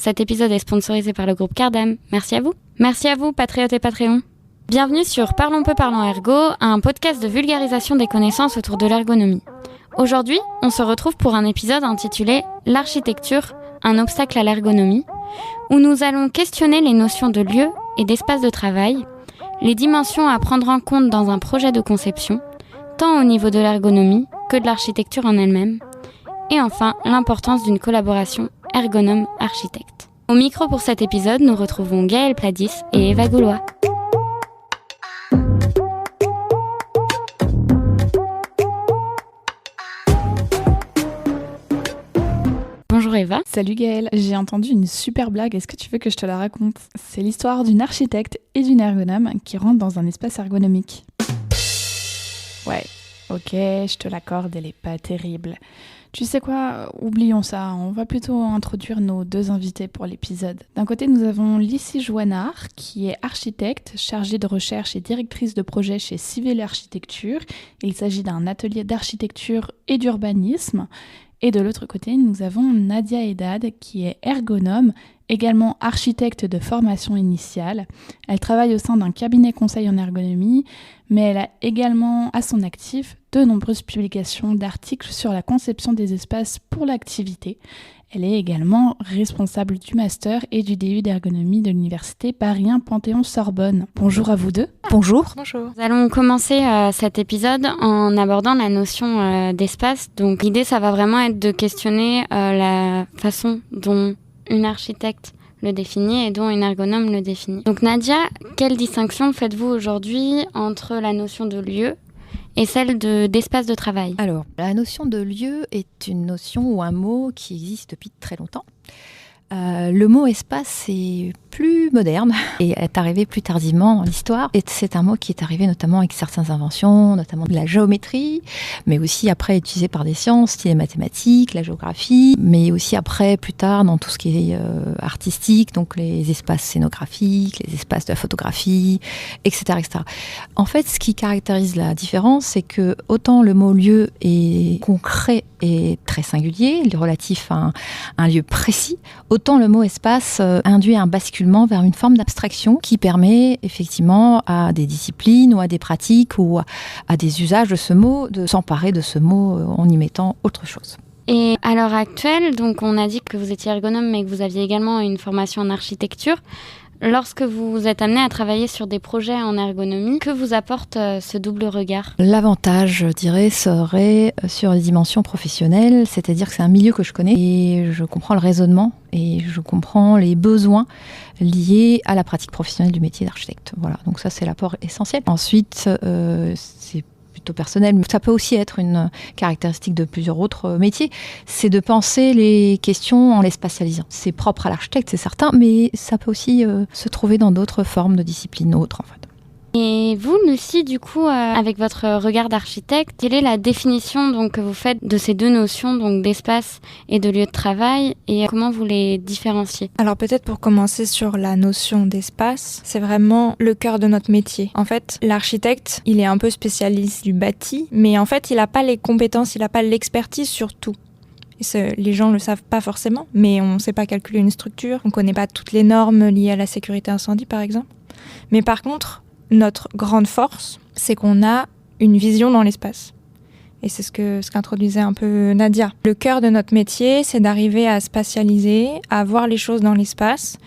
Cet épisode est sponsorisé par le groupe Cardam. Merci à vous. Merci à vous, patriotes et Patreons. Bienvenue sur Parlons peu, parlons ergo, un podcast de vulgarisation des connaissances autour de l'ergonomie. Aujourd'hui, on se retrouve pour un épisode intitulé « L'architecture, un obstacle à l'ergonomie », où nous allons questionner les notions de lieu et d'espace de travail, les dimensions à prendre en compte dans un projet de conception, tant au niveau de l'ergonomie que de l'architecture en elle-même, et enfin l'importance d'une collaboration ergonome-architecte. Au micro pour cet épisode, nous retrouvons Gaëlle Pladis et Eva Gaulois. Bonjour Eva. Salut Gaëlle, j'ai entendu une super blague, est-ce que tu veux que je te la raconte ? C'est l'histoire d'une architecte et d'une ergonome qui rentrent dans un espace ergonomique. Ouais, ok, je te l'accorde, elle est pas terrible. Tu sais quoi, oublions ça, on va plutôt introduire nos deux invités pour l'épisode. D'un côté, nous avons Lissy Jouanard, qui est architecte, chargée de recherche et directrice de projet chez Civil Architecture. Il s'agit d'un atelier d'architecture et d'urbanisme. Et de l'autre côté, nous avons Nadia Edad, qui est ergonome, également architecte de formation initiale. Elle travaille au sein d'un cabinet conseil en ergonomie, mais elle a également à son actif de nombreuses publications d'articles sur la conception des espaces pour l'activité. Elle est également responsable du master et du DU d'ergonomie de l'université Paris 1 Panthéon-Sorbonne. Bonjour à vous deux. Bonjour. Bonjour. Nous allons commencer cet épisode en abordant la notion d'espace. Donc l'idée, ça va vraiment être de questionner la façon dont une architecte le définit et dont une ergonome le définit. Donc Nadia, quelle distinction faites-vous aujourd'hui entre la notion de lieu et celle d'espace de travail ? Alors, la notion de lieu est une notion ou un mot qui existe depuis très longtemps. Le mot espace est plus moderne et est arrivé plus tardivement dans l'histoire. Et c'est un mot qui est arrivé notamment avec certaines inventions, notamment de la géométrie, mais aussi après utilisé par des sciences, style les mathématiques, la géographie, mais aussi après, plus tard, dans tout ce qui est artistique, donc les espaces scénographiques, les espaces de la photographie, etc., etc. En fait, ce qui caractérise la différence, c'est que autant le mot lieu est concret et très singulier, relatif à un lieu précis, autant le mot espace induit un basculement vers une forme d'abstraction qui permet effectivement à des disciplines ou à des pratiques ou à des usages de ce mot de s'emparer de ce mot en y mettant autre chose. Et à l'heure actuelle, donc on a dit que vous étiez ergonome mais que vous aviez également une formation en architecture. Lorsque vous êtes amené à travailler sur des projets en ergonomie, que vous apporte ce double regard ? L'avantage, je dirais, serait sur les dimensions professionnelles, c'est-à-dire que c'est un milieu que je connais et je comprends le raisonnement et je comprends les besoins liés à la pratique professionnelle du métier d'architecte. Voilà, donc ça c'est l'apport essentiel. Ensuite, c'est plutôt personnel, mais ça peut aussi être une caractéristique de plusieurs autres métiers, c'est de penser les questions en les spatialisant. C'est propre à l'architecte, c'est certain, mais ça peut aussi se trouver dans d'autres formes de disciplines autres, en fait. Et vous, Lucie, du coup, avec votre regard d'architecte, quelle est la définition donc, que vous faites de ces deux notions, donc d'espace et de lieu de travail, et comment vous les différenciez ? Alors peut-être pour commencer sur la notion d'espace, c'est vraiment le cœur de notre métier. En fait, l'architecte, il est un peu spécialiste du bâti, mais en fait, il n'a pas les compétences, il n'a pas l'expertise sur tout. Les gens ne le savent pas forcément, mais on ne sait pas calculer une structure, on ne connaît pas toutes les normes liées à la sécurité incendie, par exemple. Mais par contre, notre grande force, c'est qu'on a une vision dans l'espace. Et c'est ce qu'introduisait un peu Nadia. Le cœur de notre métier, c'est d'arriver à spatialiser, à voir les choses dans l'espace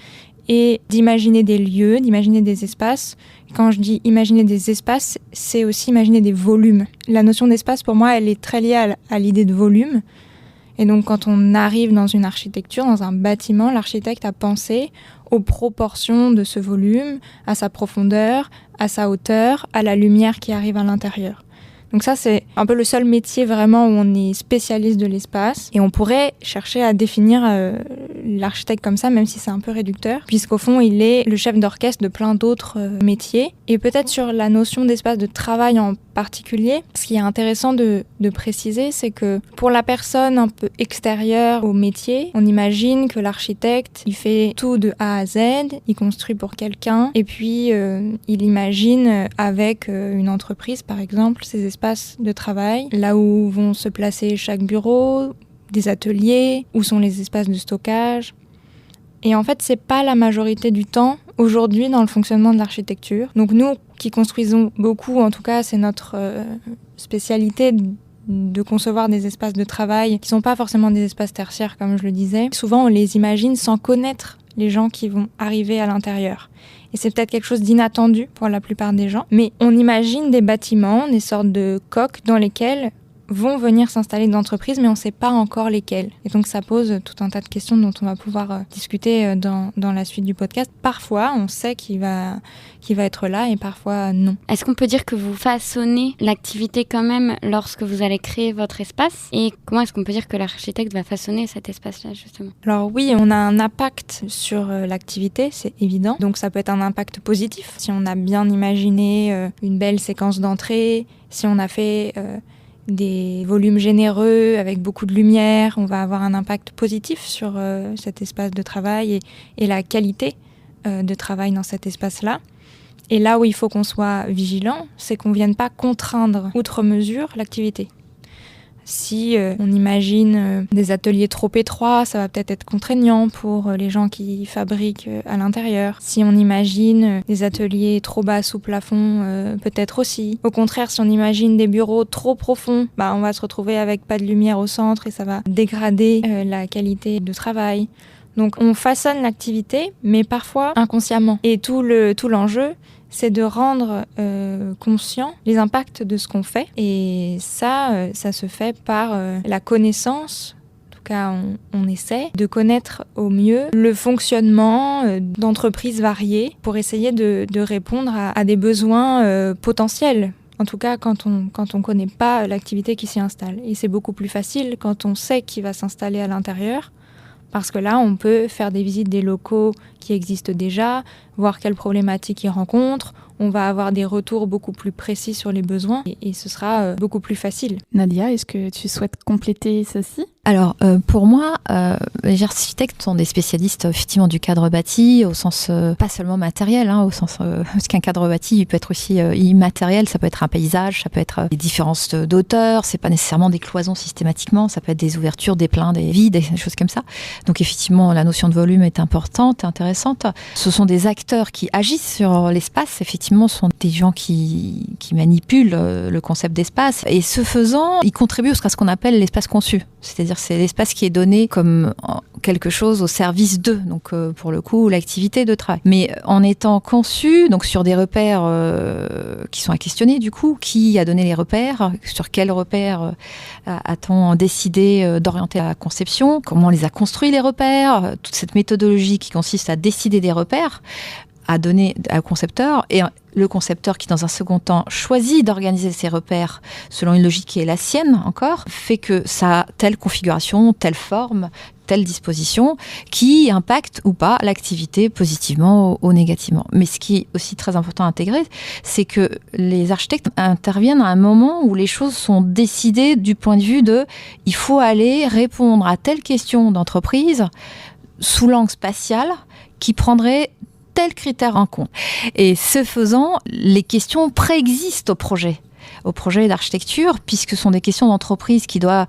et d'imaginer des lieux, d'imaginer des espaces. Quand je dis imaginer des espaces, c'est aussi imaginer des volumes. La notion d'espace, pour moi, elle est très liée à l'idée de volume. Et donc, quand on arrive dans une architecture, dans un bâtiment, l'architecte a pensé aux proportions de ce volume, à sa profondeur, à sa hauteur, à la lumière qui arrive à l'intérieur. Donc ça, c'est un peu le seul métier vraiment où on est spécialiste de l'espace. Et on pourrait chercher à définir l'architecte comme ça, même si c'est un peu réducteur, puisqu'au fond, il est le chef d'orchestre de plein d'autres métiers. Et peut-être sur la notion d'espace de travail en particulier, ce qui est intéressant de préciser, c'est que pour la personne un peu extérieure au métier, on imagine que l'architecte, il fait tout de A à Z, il construit pour quelqu'un, et puis il imagine avec une entreprise, par exemple, ses espaces de travail, là où vont se placer chaque bureau, des ateliers, où sont les espaces de stockage. Et en fait, c'est pas la majorité du temps aujourd'hui dans le fonctionnement de l'architecture. Donc nous qui construisons beaucoup, en tout cas c'est notre spécialité de concevoir des espaces de travail qui sont pas forcément des espaces tertiaires comme je le disais. Souvent on les imagine sans connaître les gens qui vont arriver à l'intérieur. Et c'est peut-être quelque chose d'inattendu pour la plupart des gens. Mais on imagine des bâtiments, des sortes de coques dans lesquels vont venir s'installer d'entreprises, mais on ne sait pas encore lesquelles. Et donc ça pose tout un tas de questions dont on va pouvoir discuter dans la suite du podcast. Parfois, on sait qui va être là et parfois non. Est-ce qu'on peut dire que vous façonnez l'activité quand même lorsque vous allez créer votre espace? Et comment est-ce qu'on peut dire que l'architecte va façonner cet espace-là, justement? Alors oui, on a un impact sur l'activité, c'est évident. Donc ça peut être un impact positif. Si on a bien imaginé une belle séquence d'entrée, si on a fait des volumes généreux avec beaucoup de lumière, on va avoir un impact positif sur cet espace de travail et la qualité de travail dans cet espace-là. Et là où il faut qu'on soit vigilant, c'est qu'on ne vienne pas contraindre outre mesure l'activité. Si on imagine des ateliers trop étroits, ça va peut-être être contraignant pour les gens qui fabriquent à l'intérieur. Si on imagine des ateliers trop bas sous plafond, peut-être aussi. Au contraire, si on imagine des bureaux trop profonds, on va se retrouver avec pas de lumière au centre et ça va dégrader la qualité de travail. Donc on façonne l'activité, mais parfois inconsciemment. Et tout l'enjeu, c'est de rendre conscient les impacts de ce qu'on fait. Et ça se fait par la connaissance. En tout cas, on essaie de connaître au mieux le fonctionnement d'entreprises variées pour essayer de répondre à des besoins potentiels. En tout cas, quand on connaît pas l'activité qui s'y installe. Et c'est beaucoup plus facile quand on sait qui va s'installer à l'intérieur. Parce que là, on peut faire des visites des locaux qui existent déjà, voir quelles problématiques ils rencontrent. On va avoir des retours beaucoup plus précis sur les besoins et ce sera beaucoup plus facile. Nadia, est-ce que tu souhaites compléter ceci ? Alors, pour moi, les architectes sont des spécialistes effectivement du cadre bâti, au sens pas seulement matériel, au sens parce qu'un cadre bâti il peut être aussi immatériel, ça peut être un paysage, ça peut être des différences d'auteur, c'est pas nécessairement des cloisons systématiquement, ça peut être des ouvertures, des pleins, des vides, des choses comme ça. Donc effectivement, la notion de volume est importante, intéressante. Ce sont des acteurs qui agissent sur l'espace, effectivement, ce sont des gens qui manipulent le concept d'espace et ce faisant, ils contribuent à ce qu'on appelle l'espace conçu. C'est-à-dire c'est l'espace qui est donné comme quelque chose au service d'eux, donc pour le coup l'activité de travail. Mais en étant conçu, donc sur des repères qui sont à questionner du coup, qui a donné les repères, sur quels repères a-t-on décidé d'orienter la conception, comment on les a construits les repères, toute cette méthodologie qui consiste à décider des repères, à donner au concepteur, et le concepteur qui dans un second temps choisit d'organiser ses repères selon une logique qui est la sienne encore, fait que ça a telle configuration, telle forme, telle disposition qui impacte ou pas l'activité positivement ou négativement. Mais ce qui est aussi très important à intégrer, c'est que les architectes interviennent à un moment où les choses sont décidées du point de vue de il faut aller répondre à telle question d'entreprise sous l'angle spatial qui prendrait tel critère en compte. Et ce faisant, les questions préexistent au projet d'architecture, puisque ce sont des questions d'entreprise qui doivent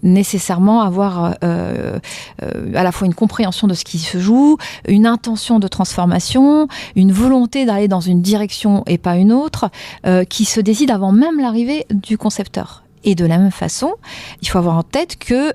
nécessairement avoir à la fois une compréhension de ce qui se joue, une intention de transformation, une volonté d'aller dans une direction et pas une autre, qui se décide avant même l'arrivée du concepteur. Et de la même façon, il faut avoir en tête que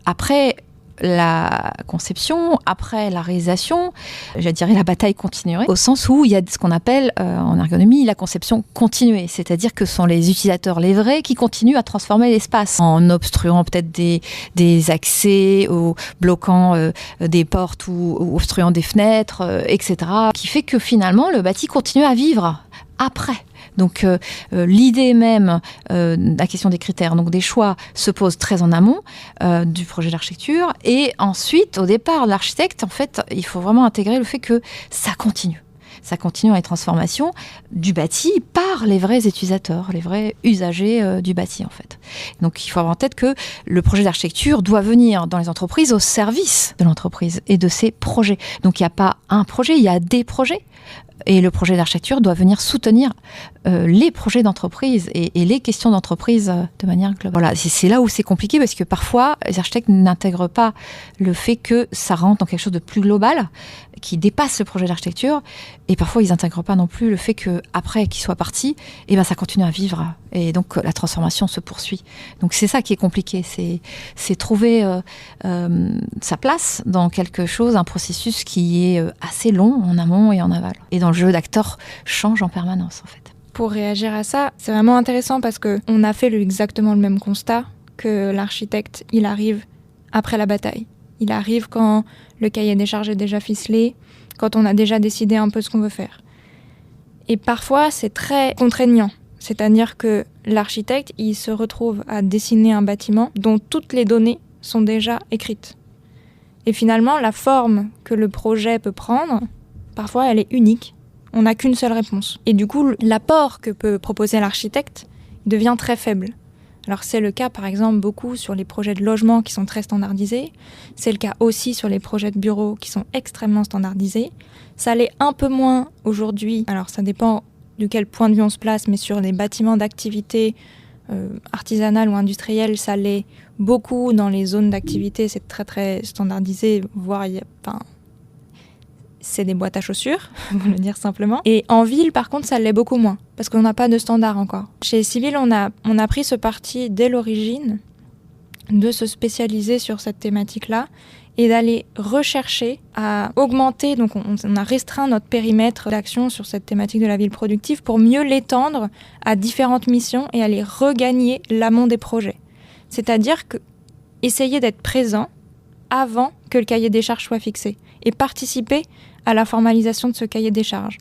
après la conception, après la réalisation, je dirais la bataille continuerait, au sens où il y a ce qu'on appelle en ergonomie la conception continuée, c'est-à-dire que ce sont les utilisateurs, les vrais, qui continuent à transformer l'espace en obstruant peut-être des accès ou bloquant des portes ou obstruant des fenêtres, etc. Qui fait que finalement le bâti continue à vivre après. Donc l'idée même, la question des critères, donc des choix, se pose très en amont du projet d'architecture. Et ensuite, au départ, l'architecte, en fait, il faut vraiment intégrer le fait que ça continue. Ça continue dans les transformations du bâti par les vrais utilisateurs, les vrais usagers du bâti en fait. Donc il faut avoir en tête que le projet d'architecture doit venir dans les entreprises au service de l'entreprise et de ses projets. Donc il n'y a pas un projet, il y a des projets. Et le projet d'architecture doit venir soutenir les projets d'entreprise et les questions d'entreprise de manière globale. Voilà, c'est là où c'est compliqué parce que parfois, les architectes n'intègrent pas le fait que ça rentre dans quelque chose de plus global, qui dépasse le projet d'architecture. Et parfois, ils n'intègrent pas non plus le fait qu'après qu'ils soient partis, ça continue à vivre. Et donc, la transformation se poursuit. Donc, c'est ça qui est compliqué. C'est trouver sa place dans quelque chose, un processus qui est assez long en amont et en aval. Et dans le jeu d'acteurs change en permanence, en fait. Pour réagir à ça, c'est vraiment intéressant parce qu'on a fait exactement le même constat que l'architecte, il arrive après la bataille. Il arrive quand le cahier des charges est déjà ficelé, quand on a déjà décidé un peu ce qu'on veut faire. Et parfois, c'est très contraignant. C'est-à-dire que l'architecte, il se retrouve à dessiner un bâtiment dont toutes les données sont déjà écrites. Et finalement, la forme que le projet peut prendre, parfois, elle est unique. On n'a qu'une seule réponse. Et du coup, l'apport que peut proposer l'architecte devient très faible. Alors c'est le cas par exemple beaucoup sur les projets de logement qui sont très standardisés. C'est le cas aussi sur les projets de bureaux qui sont extrêmement standardisés. Ça l'est un peu moins aujourd'hui. Alors ça dépend de quel point de vue on se place, mais sur les bâtiments d'activité artisanale ou industrielle, ça l'est beaucoup dans les zones d'activité. C'est très très standardisé, voire c'est des boîtes à chaussures, pour le dire simplement. Et en ville, par contre, ça l'est beaucoup moins, parce qu'on n'a pas de standard encore. Chez Civil, on a pris ce parti dès l'origine de se spécialiser sur cette thématique-là et d'aller rechercher à augmenter. Donc on a restreint notre périmètre d'action sur cette thématique de la ville productive pour mieux l'étendre à différentes missions et aller regagner l'amont des projets. C'est-à-dire essayer d'être présent avant que le cahier des charges soit fixé et participer à la formalisation de ce cahier des charges,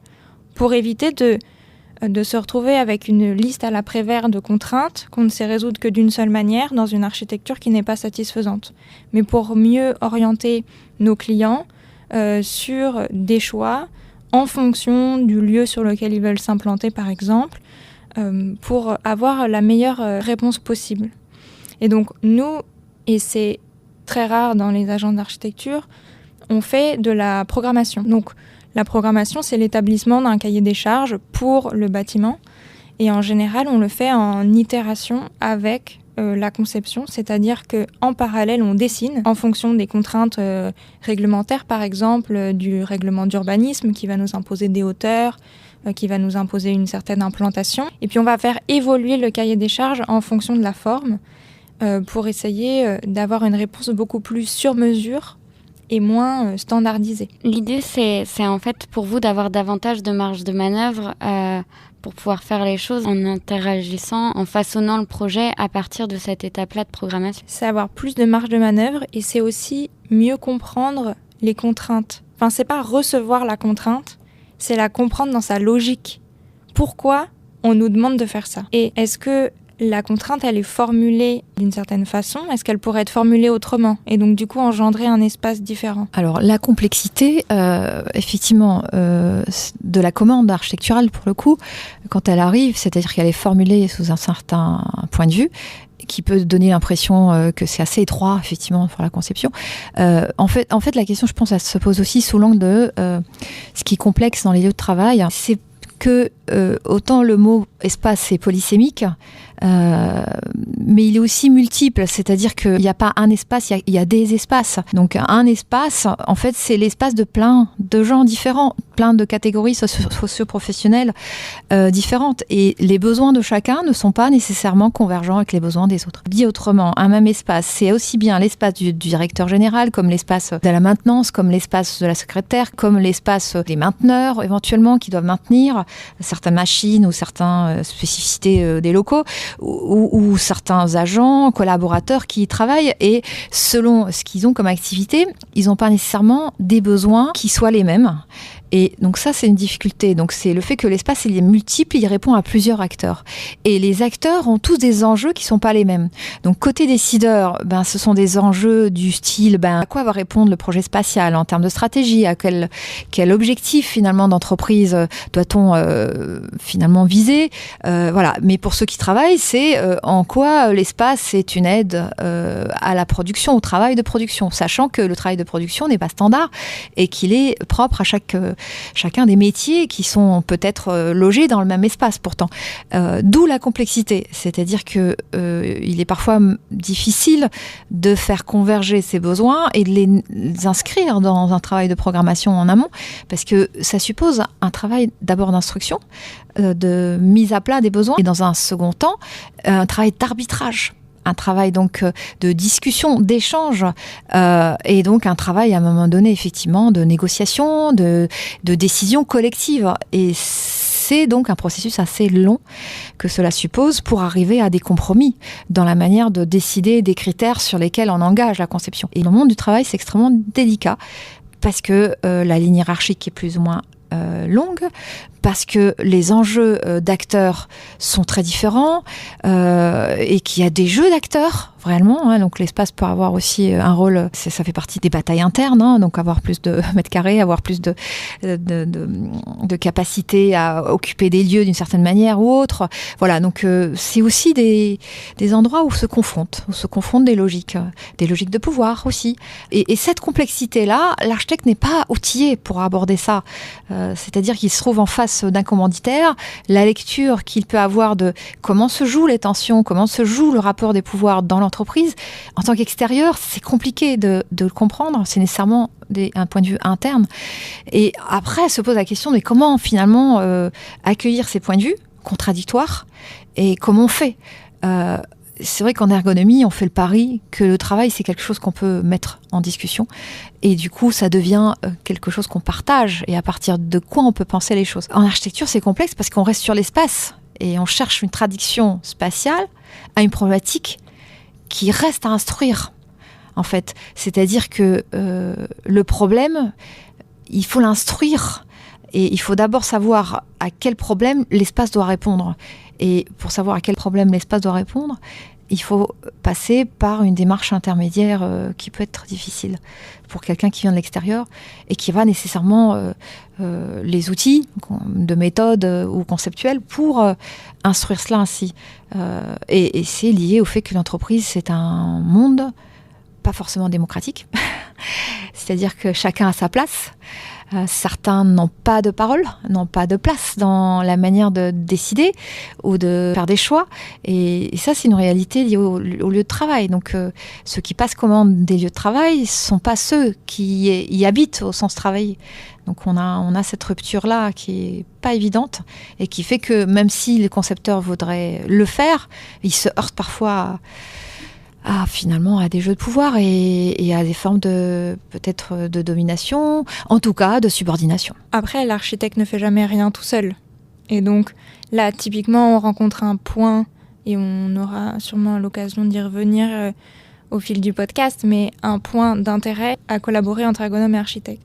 pour éviter de se retrouver avec une liste à la Prévert de contraintes qu'on ne sait résoudre que d'une seule manière dans une architecture qui n'est pas satisfaisante. Mais pour mieux orienter nos clients sur des choix en fonction du lieu sur lequel ils veulent s'implanter, par exemple, pour avoir la meilleure réponse possible. Et donc nous, et c'est très rare dans les agences d'architecture, on fait de la programmation. Donc la programmation, c'est l'établissement d'un cahier des charges pour le bâtiment. Et en général, on le fait en itération avec la conception, c'est-à-dire qu'en parallèle, on dessine en fonction des contraintes réglementaires, par exemple du règlement d'urbanisme qui va nous imposer des hauteurs, qui va nous imposer une certaine implantation. Et puis on va faire évoluer le cahier des charges en fonction de la forme pour essayer d'avoir une réponse beaucoup plus sur mesure et moins standardisée. L'idée, c'est en fait pour vous d'avoir davantage de marge de manœuvre pour pouvoir faire les choses en interagissant, en façonnant le projet à partir de cette étape-là de programmation. C'est avoir plus de marge de manœuvre et c'est aussi mieux comprendre les contraintes. Enfin, c'est pas recevoir la contrainte, c'est la comprendre dans sa logique. Pourquoi on nous demande de faire ça ? Et est-ce que la contrainte, elle est formulée d'une certaine façon ? Est-ce qu'elle pourrait être formulée autrement ? Et donc, du coup, engendrer un espace différent. Alors, la complexité, effectivement, de la commande architecturale, pour le coup, quand elle arrive, c'est-à-dire qu'elle est formulée sous un certain point de vue, qui peut donner l'impression que c'est assez étroit, effectivement, pour la conception. En fait, la question, je pense, elle se pose aussi sous l'angle de ce qui est complexe dans les lieux de travail. C'est que autant le mot espace est polysémique, mais il est aussi multiple, c'est-à-dire qu'il n'y a pas un espace, il y a des espaces. Donc un espace, en fait, c'est l'espace de plein de gens différents, plein de catégories socio-professionnelles différentes. Et les besoins de chacun ne sont pas nécessairement convergents avec les besoins des autres. Dit autrement, un même espace, c'est aussi bien l'espace du directeur général, comme l'espace de la maintenance, comme l'espace de la secrétaire, comme l'espace des mainteneurs, éventuellement, qui doivent maintenir, certaines machines ou certaines spécificités des locaux ou certains agents, collaborateurs qui y travaillent et selon ce qu'ils ont comme activité, ils n'ont pas nécessairement des besoins qui soient les mêmes. Et donc ça, c'est une difficulté. Donc c'est le fait que l'espace, il est multiple, il répond à plusieurs acteurs. Et les acteurs ont tous des enjeux qui sont pas les mêmes. Donc côté décideur, ce sont des enjeux du style, à quoi va répondre le projet spatial en termes de stratégie, à quel objectif finalement d'entreprise doit-on finalement viser. Voilà. Mais pour ceux qui travaillent, c'est en quoi l'espace est une aide à la production, au travail de production, sachant que le travail de production n'est pas standard et qu'il est propre à chacun des métiers qui sont peut-être logés dans le même espace pourtant. D'où la complexité, c'est-à-dire que il est parfois difficile de faire converger ces besoins et de les inscrire dans un travail de programmation en amont, parce que ça suppose un travail d'abord d'instruction, de mise à plat des besoins, et dans un second temps, un travail d'arbitrage. Un travail donc de discussion, d'échange, et donc un travail à un moment donné effectivement de négociation, de décision collective. Et c'est donc un processus assez long que cela suppose pour arriver à des compromis dans la manière de décider des critères sur lesquels on engage la conception. Et le monde du travail, c'est extrêmement délicat parce que la ligne hiérarchique est plus ou moins longue, parce que les enjeux d'acteurs sont très différents et qu'il y a des jeux d'acteurs réellement, donc l'espace peut avoir aussi un rôle, ça fait partie des batailles internes, donc avoir plus de mètres carrés, avoir plus de capacité à occuper des lieux d'une certaine manière ou autre. Voilà, donc c'est aussi des endroits où se confrontent des logiques de pouvoir aussi. Et cette complexité-là, l'architecte n'est pas outillé pour aborder ça. C'est-à-dire qu'il se trouve en face d'un commanditaire, la lecture qu'il peut avoir de comment se jouent les tensions, comment se joue le rapport des pouvoirs dans l'entreprise, en tant qu'extérieur, c'est compliqué de le comprendre, c'est nécessairement un point de vue interne. Et après, se pose la question de comment finalement accueillir ces points de vue contradictoires et comment on fait. C'est vrai qu'en ergonomie, on fait le pari que le travail, c'est quelque chose qu'on peut mettre en discussion. Et du coup, ça devient quelque chose qu'on partage et à partir de quoi on peut penser les choses. En architecture, c'est complexe parce qu'on reste sur l'espace et on cherche une traduction spatiale à une problématique qui reste à instruire, en fait. C'est-à-dire que le problème, il faut l'instruire. Et il faut d'abord savoir à quel problème l'espace doit répondre. Et pour savoir à quel problème l'espace doit répondre, il faut passer par une démarche intermédiaire qui peut être difficile pour quelqu'un qui vient de l'extérieur et qui va nécessairement les outils de méthode ou conceptuels pour instruire cela ainsi. Et c'est lié au fait que l'entreprise, c'est un monde pas forcément démocratique. C'est-à-dire que chacun a sa place. Certains n'ont pas de parole, n'ont pas de place dans la manière de décider ou de faire des choix. Et ça, c'est une réalité liée au lieu de travail. Donc, ceux qui passent commande des lieux de travail ne sont pas ceux qui y habitent au sens travailler. Donc, on a cette rupture-là qui n'est pas évidente et qui fait que même si les concepteurs voudraient le faire, ils se heurtent parfois finalement à des jeux de pouvoir et à des formes peut-être de domination, en tout cas de subordination. Après, l'architecte ne fait jamais rien tout seul. Et donc là, typiquement, on rencontre un point, et on aura sûrement l'occasion d'y revenir au fil du podcast, mais un point d'intérêt à collaborer entre ergonome et architecte.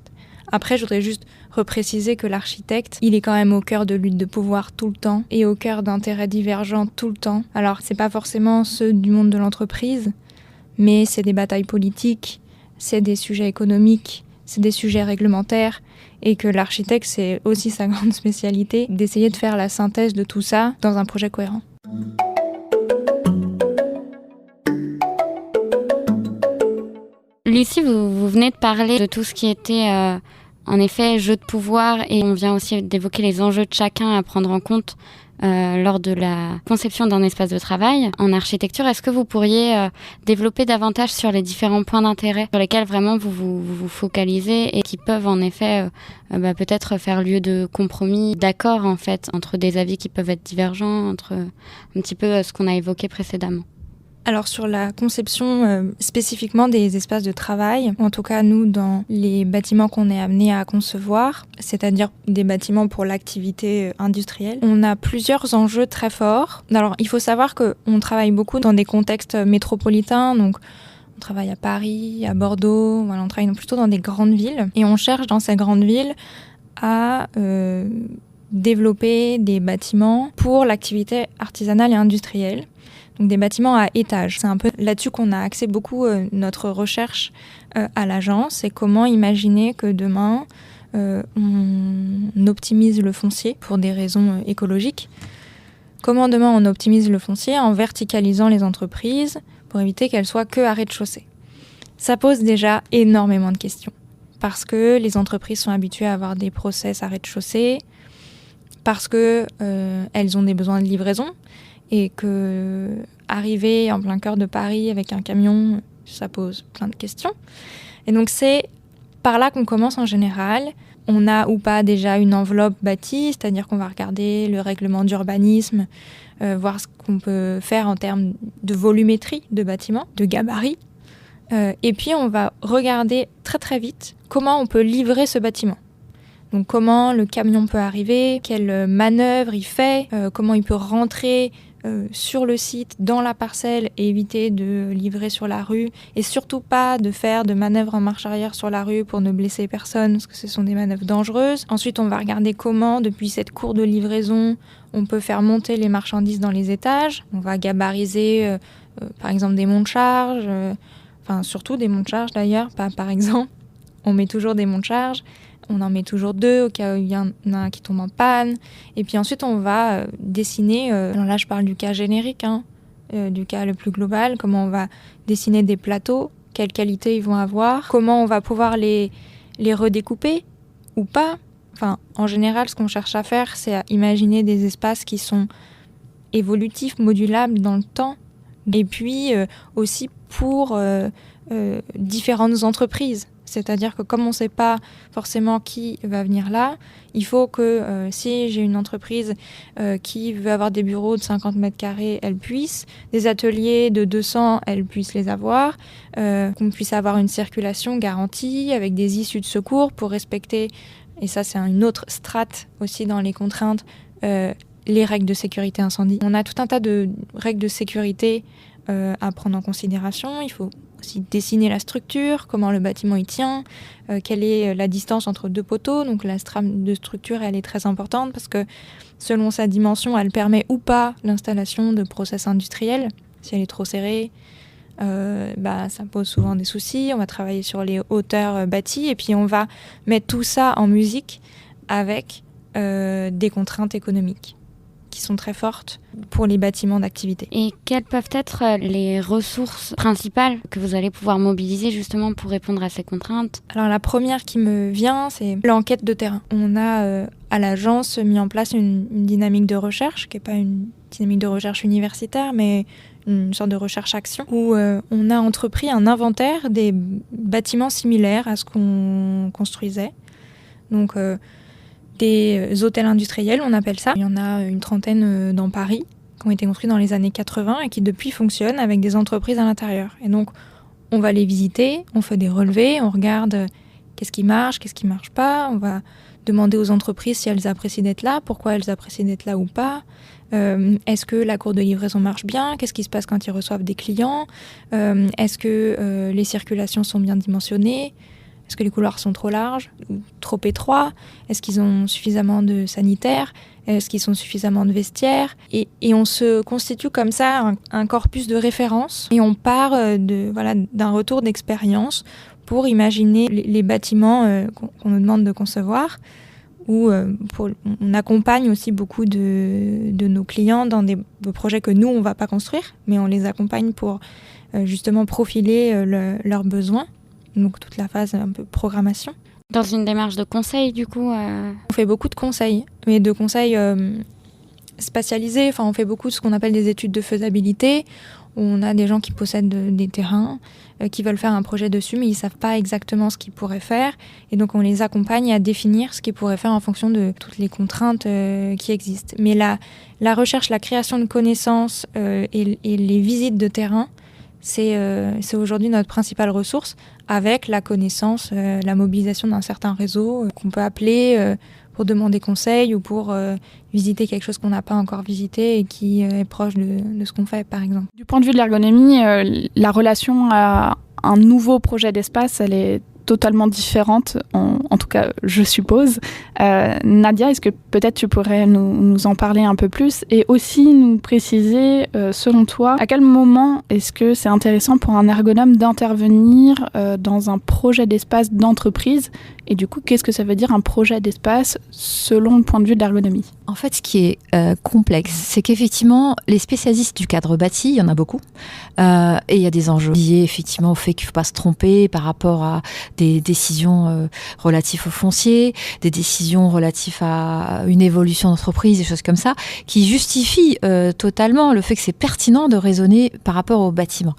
Après, je voudrais juste repréciser que l'architecte, il est quand même au cœur de luttes de pouvoir tout le temps et au cœur d'intérêts divergents tout le temps. Alors, c'est pas forcément ceux du monde de l'entreprise, mais c'est des batailles politiques, c'est des sujets économiques, c'est des sujets réglementaires, et que l'architecte, c'est aussi sa grande spécialité, d'essayer de faire la synthèse de tout ça dans un projet cohérent. Lucie, vous venez de parler de tout ce qui était en effet jeu de pouvoir et on vient aussi d'évoquer les enjeux de chacun à prendre en compte lors de la conception d'un espace de travail. En architecture, est-ce que vous pourriez développer davantage sur les différents points d'intérêt sur lesquels vraiment vous focalisez et qui peuvent en effet peut-être faire lieu de compromis, d'accord en fait, entre des avis qui peuvent être divergents, entre un petit peu ce qu'on a évoqué précédemment? Alors sur la conception spécifiquement des espaces de travail, en tout cas nous dans les bâtiments qu'on est amenés à concevoir, c'est-à-dire des bâtiments pour l'activité industrielle, on a plusieurs enjeux très forts. Alors il faut savoir qu'on travaille beaucoup dans des contextes métropolitains, donc on travaille à Paris, à Bordeaux, voilà, on travaille plutôt dans des grandes villes et on cherche dans ces grandes villes à développer des bâtiments pour l'activité artisanale et industrielle. Donc des bâtiments à étages. C'est un peu là-dessus qu'on a axé beaucoup notre recherche à l'agence. C'est comment imaginer que demain, on optimise le foncier pour des raisons écologiques. Comment demain on optimise le foncier en verticalisant les entreprises pour éviter qu'elles soient que à rez-de-chaussée. Ça pose déjà énormément de questions. Parce que les entreprises sont habituées à avoir des process à rez-de-chaussée, parce qu'elles ont des besoins de livraison, et que arriver en plein cœur de Paris avec un camion, ça pose plein de questions. Et donc c'est par là qu'on commence en général. On a ou pas déjà une enveloppe bâtie, c'est-à-dire qu'on va regarder le règlement d'urbanisme, voir ce qu'on peut faire en termes de volumétrie de bâtiments, de gabarit. Et puis on va regarder très très vite comment on peut livrer ce bâtiment. Donc comment le camion peut arriver, quelle manœuvre il fait, comment il peut rentrer sur le site, dans la parcelle et éviter de livrer sur la rue et surtout pas de faire de manœuvres en marche arrière sur la rue pour ne blesser personne parce que ce sont des manœuvres dangereuses. Ensuite, on va regarder comment, depuis cette cour de livraison, on peut faire monter les marchandises dans les étages. On va gabariser par exemple des monts de charge, surtout des monts de charge d'ailleurs, pas par exemple. On met toujours des monts de charge. On en met toujours 2 au cas où il y en a un qui tombe en panne. Et puis ensuite, on va dessiner, alors là je parle du cas générique, du cas le plus global, comment on va dessiner des plateaux, quelle qualité ils vont avoir, comment on va pouvoir les redécouper ou pas. Enfin, en général, ce qu'on cherche à faire, c'est à imaginer des espaces qui sont évolutifs, modulables dans le temps. Et puis aussi pour différentes entreprises. C'est-à-dire que comme on ne sait pas forcément qui va venir là, il faut que si j'ai une entreprise qui veut avoir des bureaux de 50 mètres carrés, elle puisse, des ateliers de 200, elle puisse les avoir, qu'on puisse avoir une circulation garantie avec des issues de secours pour respecter, et ça c'est une autre strate aussi dans les contraintes, les règles de sécurité incendie. On a tout un tas de règles de sécurité à prendre en considération. Il faut aussi dessiner la structure, comment le bâtiment y tient, quelle est la distance entre 2 poteaux. Donc la strate de structure, elle est très importante parce que selon sa dimension, elle permet ou pas l'installation de process industriels. Si elle est trop serrée, ça pose souvent des soucis. On va travailler sur les hauteurs bâties et puis on va mettre tout ça en musique avec des contraintes économiques qui sont très fortes pour les bâtiments d'activité. Et quelles peuvent être les ressources principales que vous allez pouvoir mobiliser justement pour répondre à ces contraintes ? Alors la première qui me vient, c'est l'enquête de terrain. On a à l'agence mis en place une dynamique de recherche, qui n'est pas une dynamique de recherche universitaire, mais une sorte de recherche-action, où on a entrepris un inventaire des bâtiments similaires à ce qu'on construisait. Donc des hôtels industriels, on appelle ça. Il y en a une trentaine dans Paris, qui ont été construits dans les années 80 et qui depuis fonctionnent avec des entreprises à l'intérieur. Et donc, on va les visiter, on fait des relevés, on regarde qu'est-ce qui marche pas. On va demander aux entreprises si elles apprécient d'être là, pourquoi elles apprécient d'être là ou pas. Est-ce que la cour de livraison marche bien ? Qu'est-ce qui se passe quand ils reçoivent des clients ? Est-ce que les circulations sont bien dimensionnées ? Est-ce que les couloirs sont trop larges ou trop étroits ? Est-ce qu'ils ont suffisamment de sanitaires ? Est-ce qu'ils ont suffisamment de vestiaires ? Et on se constitue comme ça un corpus de référence et on part d'un retour d'expérience pour imaginer les bâtiments qu'on nous demande de concevoir. On accompagne aussi beaucoup de nos clients dans des projets que nous, on ne va pas construire, mais on les accompagne pour justement profiler leurs besoins. Donc toute la phase un peu programmation. Dans une démarche de conseil, du coup On fait beaucoup de conseils, mais de conseils spatialisés. Enfin, on fait beaucoup de ce qu'on appelle des études de faisabilité. où on a des gens qui possèdent des terrains, qui veulent faire un projet dessus, mais ils ne savent pas exactement ce qu'ils pourraient faire. Et donc, on les accompagne à définir ce qu'ils pourraient faire en fonction de toutes les contraintes qui existent. Mais la recherche, la création de connaissances et les visites de terrain, c'est aujourd'hui notre principale ressource, avec la connaissance, la mobilisation d'un certain réseau qu'on peut appeler pour demander conseil ou pour visiter quelque chose qu'on n'a pas encore visité et qui est proche de ce qu'on fait, par exemple. Du point de vue de l'ergonomie, la relation à un nouveau projet d'espace, elle est totalement différente, en tout cas, je suppose. Nadia, est-ce que peut-être tu pourrais nous en parler un peu plus et aussi nous préciser, selon toi, à quel moment est-ce que c'est intéressant pour un ergonome d'intervenir dans un projet d'espace d'entreprise? Et du coup, qu'est-ce que ça veut dire un projet d'espace selon le point de vue de l'ergonomie? En fait, ce qui est complexe, c'est qu'effectivement, les spécialistes du cadre bâti, il y en a beaucoup. Et il y a des enjeux liés effectivement au fait qu'il ne faut pas se tromper par rapport à des décisions relatives au foncier, des décisions relatives à une évolution d'entreprise, des choses comme ça, qui justifient totalement le fait que c'est pertinent de raisonner par rapport au bâtiment.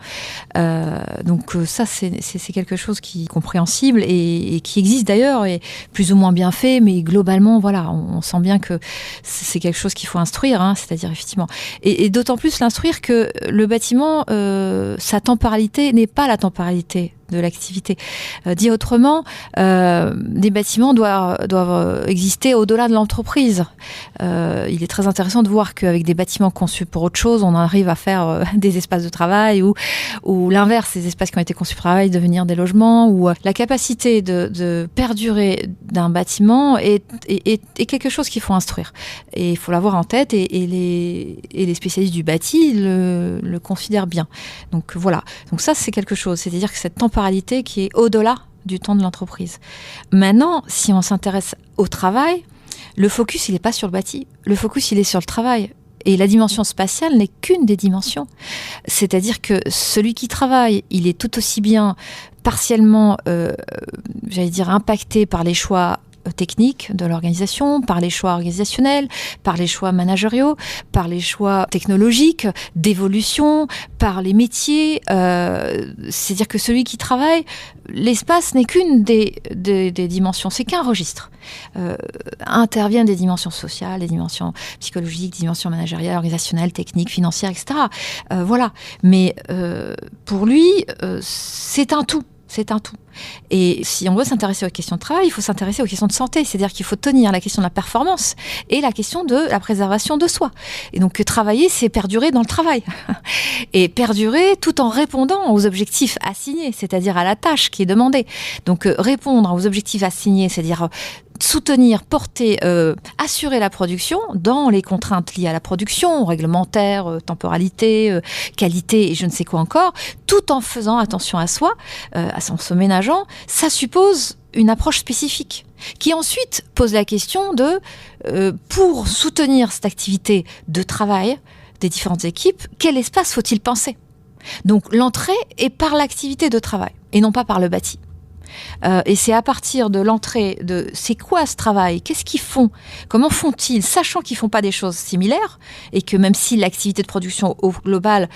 Donc ça, c'est quelque chose qui est compréhensible et qui existe d'ailleurs et plus ou moins bien fait, mais globalement, voilà, on sent bien que c'est quelque chose qu'il faut instruire, hein, c'est-à-dire effectivement. Et d'autant plus l'instruire que le bâtiment, sa temporalité n'est pas la temporalité de l'activité. Dit autrement, des bâtiments doivent exister au-delà de l'entreprise. Il est très intéressant de voir qu'avec des bâtiments conçus pour autre chose, on arrive à faire des espaces de travail ou l'inverse, des espaces qui ont été conçus pour travail devenir des logements, ou la capacité de perdurer d'un bâtiment est quelque chose qu'il faut instruire. Et il faut l'avoir en tête et les spécialistes du bâti le considèrent bien. Donc voilà. Donc ça, c'est quelque chose. C'est-à-dire que cette temporalité qui est au-delà du temps de l'entreprise. Maintenant, si on s'intéresse au travail, le focus, il n'est pas sur le bâti. Le focus, il est sur le travail. Et la dimension spatiale n'est qu'une des dimensions. C'est-à-dire que celui qui travaille, il est tout aussi bien partiellement, impacté par les choix techniques de l'organisation, par les choix organisationnels, par les choix managériaux, par les choix technologiques, d'évolution, par les métiers. C'est-à-dire que celui qui travaille, l'espace n'est qu'une des dimensions, c'est qu'un registre. Interviennent des dimensions sociales, des dimensions psychologiques, des dimensions managériales, organisationnelles, techniques, financières, etc. Voilà. Mais pour lui, c'est un tout. C'est un tout. Et si on veut s'intéresser aux questions de travail, il faut s'intéresser aux questions de santé. C'est-à-dire qu'il faut tenir la question de la performance et la question de la préservation de soi. Et donc, travailler, c'est perdurer dans le travail. Et perdurer tout en répondant aux objectifs assignés, c'est-à-dire à la tâche qui est demandée. Donc, répondre aux objectifs assignés, c'est-à-dire soutenir, porter, assurer la production dans les contraintes liées à la production, réglementaire, temporalité, qualité et je ne sais quoi encore, tout en faisant attention à soi, à se ménageant, ça suppose une approche spécifique qui ensuite pose la question de, pour soutenir cette activité de travail des différentes équipes, quel espace faut-il penser ? Donc l'entrée est par l'activité de travail et non pas par le bâti. Et c'est à partir de l'entrée de c'est quoi ce travail, qu'est-ce qu'ils font, comment font-ils, sachant qu'ils font pas des choses similaires et que même si l'activité de production au global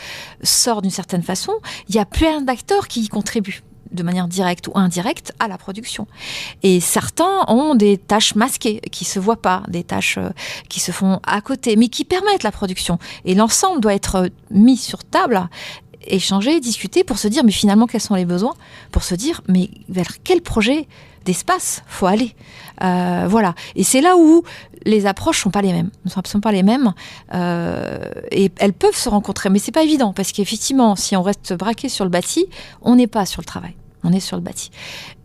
sort d'une certaine façon, il y a plein d'acteurs qui y contribuent de manière directe ou indirecte à la production. Et certains ont des tâches masquées qui se voient pas, des tâches qui se font à côté, mais qui permettent la production. Et l'ensemble doit être mis sur table, échanger, discuter pour se dire mais finalement quels sont les besoins, pour se dire mais vers quel projet d'espace faut aller. Voilà. Et c'est là où les approches sont pas les mêmes, ne sont absolument pas les mêmes, et elles peuvent se rencontrer, mais c'est pas évident parce qu'effectivement si on reste braqué sur le bâti, on n'est pas sur le travail, on est sur le bâti.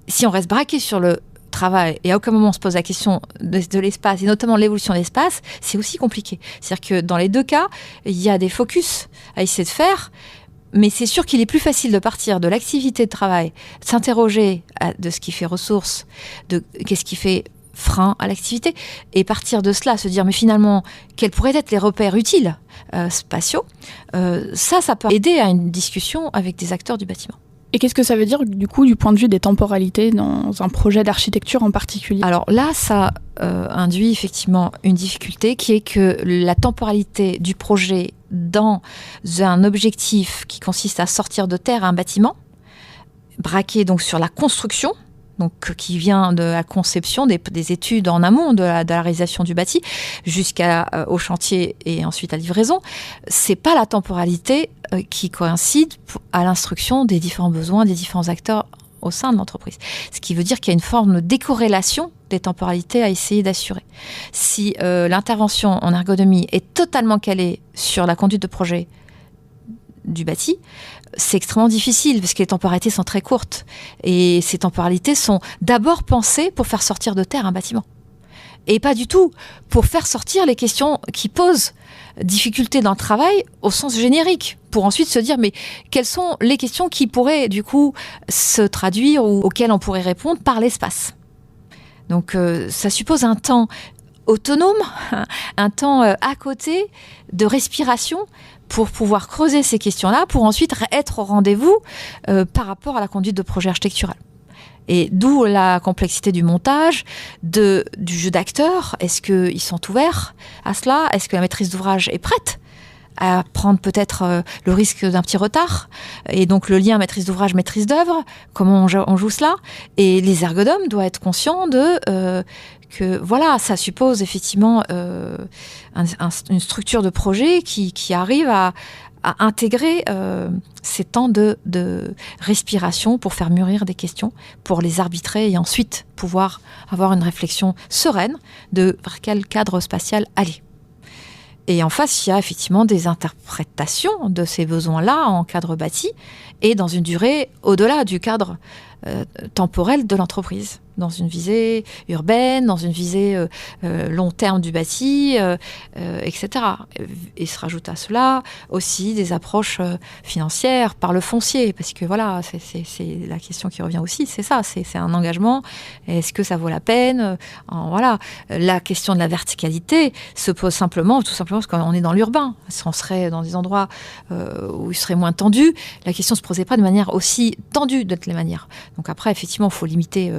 Si on reste braqué sur le travail et à aucun moment on se pose la question de l'espace et notamment l'évolution de l'espace, c'est aussi compliqué. C'est-à-dire que dans les deux cas, il y a des focus à essayer de faire. Mais c'est sûr qu'il est plus facile de partir de l'activité de travail, s'interroger de ce qui fait ressource, de qu'est-ce qui fait frein à l'activité, et partir de cela, se dire mais finalement, quels pourraient être les repères utiles spatiaux, ça peut aider à une discussion avec des acteurs du bâtiment. Et qu'est-ce que ça veut dire du coup du point de vue des temporalités dans un projet d'architecture en particulier ? Alors là, ça induit effectivement une difficulté qui est que la temporalité du projet dans un objectif qui consiste à sortir de terre un bâtiment, braqué donc sur la construction, donc qui vient de la conception, des études en amont de la réalisation du bâti, jusqu'au chantier et ensuite à livraison, c'est pas la temporalité qui coïncide à l'instruction des différents besoins des différents acteurs au sein de l'entreprise. Ce qui veut dire qu'il y a une forme de décorrélation des temporalités à essayer d'assurer. Si l'intervention en ergonomie est totalement calée sur la conduite de projet du bâti, c'est extrêmement difficile parce que les temporalités sont très courtes. Et ces temporalités sont d'abord pensées pour faire sortir de terre un bâtiment. Et pas du tout pour faire sortir les questions qui posent difficulté dans le travail au sens générique, pour ensuite se dire mais quelles sont les questions qui pourraient du coup se traduire ou auxquelles on pourrait répondre par l'espace. Donc ça suppose un temps autonome, un temps à côté de respiration pour pouvoir creuser ces questions-là, pour ensuite être au rendez-vous par rapport à la conduite de projet architectural. Et d'où la complexité du montage, du jeu d'acteurs. Est-ce qu'ils sont ouverts à cela ? Est-ce que la maîtrise d'ouvrage est prête à prendre peut-être le risque d'un petit retard ? Et donc le lien maîtrise d'ouvrage, maîtrise d'œuvre, comment on joue cela ? Et les ergonomes doivent être conscients que voilà, ça suppose effectivement une structure de projet qui arrive à intégrer ces temps de respiration pour faire mûrir des questions, pour les arbitrer et ensuite pouvoir avoir une réflexion sereine de vers quel cadre spatial aller. Et en face, il y a effectivement des interprétations de ces besoins-là en cadre bâti et dans une durée au-delà du cadre temporel de l'entreprise, dans une visée urbaine, dans une visée long terme du bâti, etc. Et se rajoute à cela aussi des approches financières par le foncier, parce que voilà, c'est la question qui revient aussi, c'est ça, c'est un engagement, est-ce que ça vaut la peine ? Voilà, la question de la verticalité se pose tout simplement parce qu'on est dans l'urbain. Si on serait dans des endroits où il serait moins tendu, la question ne se posait pas de manière aussi tendue de toutes les manières. Donc après, effectivement, il faut limiter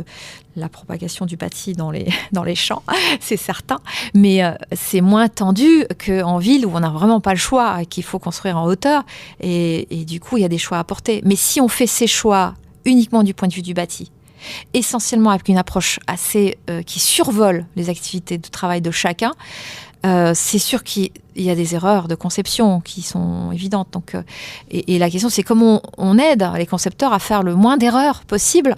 la propagation du bâti dans les champs, c'est certain. Mais c'est moins tendu qu'en ville où on n'a vraiment pas le choix, qu'il faut construire en hauteur. Et du coup, il y a des choix à porter. Mais si on fait ces choix uniquement du point de vue du bâti, essentiellement avec une approche assez qui survole les activités de travail de chacun, c'est sûr qu'il y a des erreurs de conception qui sont évidentes. Donc, et la question, c'est comment on aide les concepteurs à faire le moins d'erreurs possible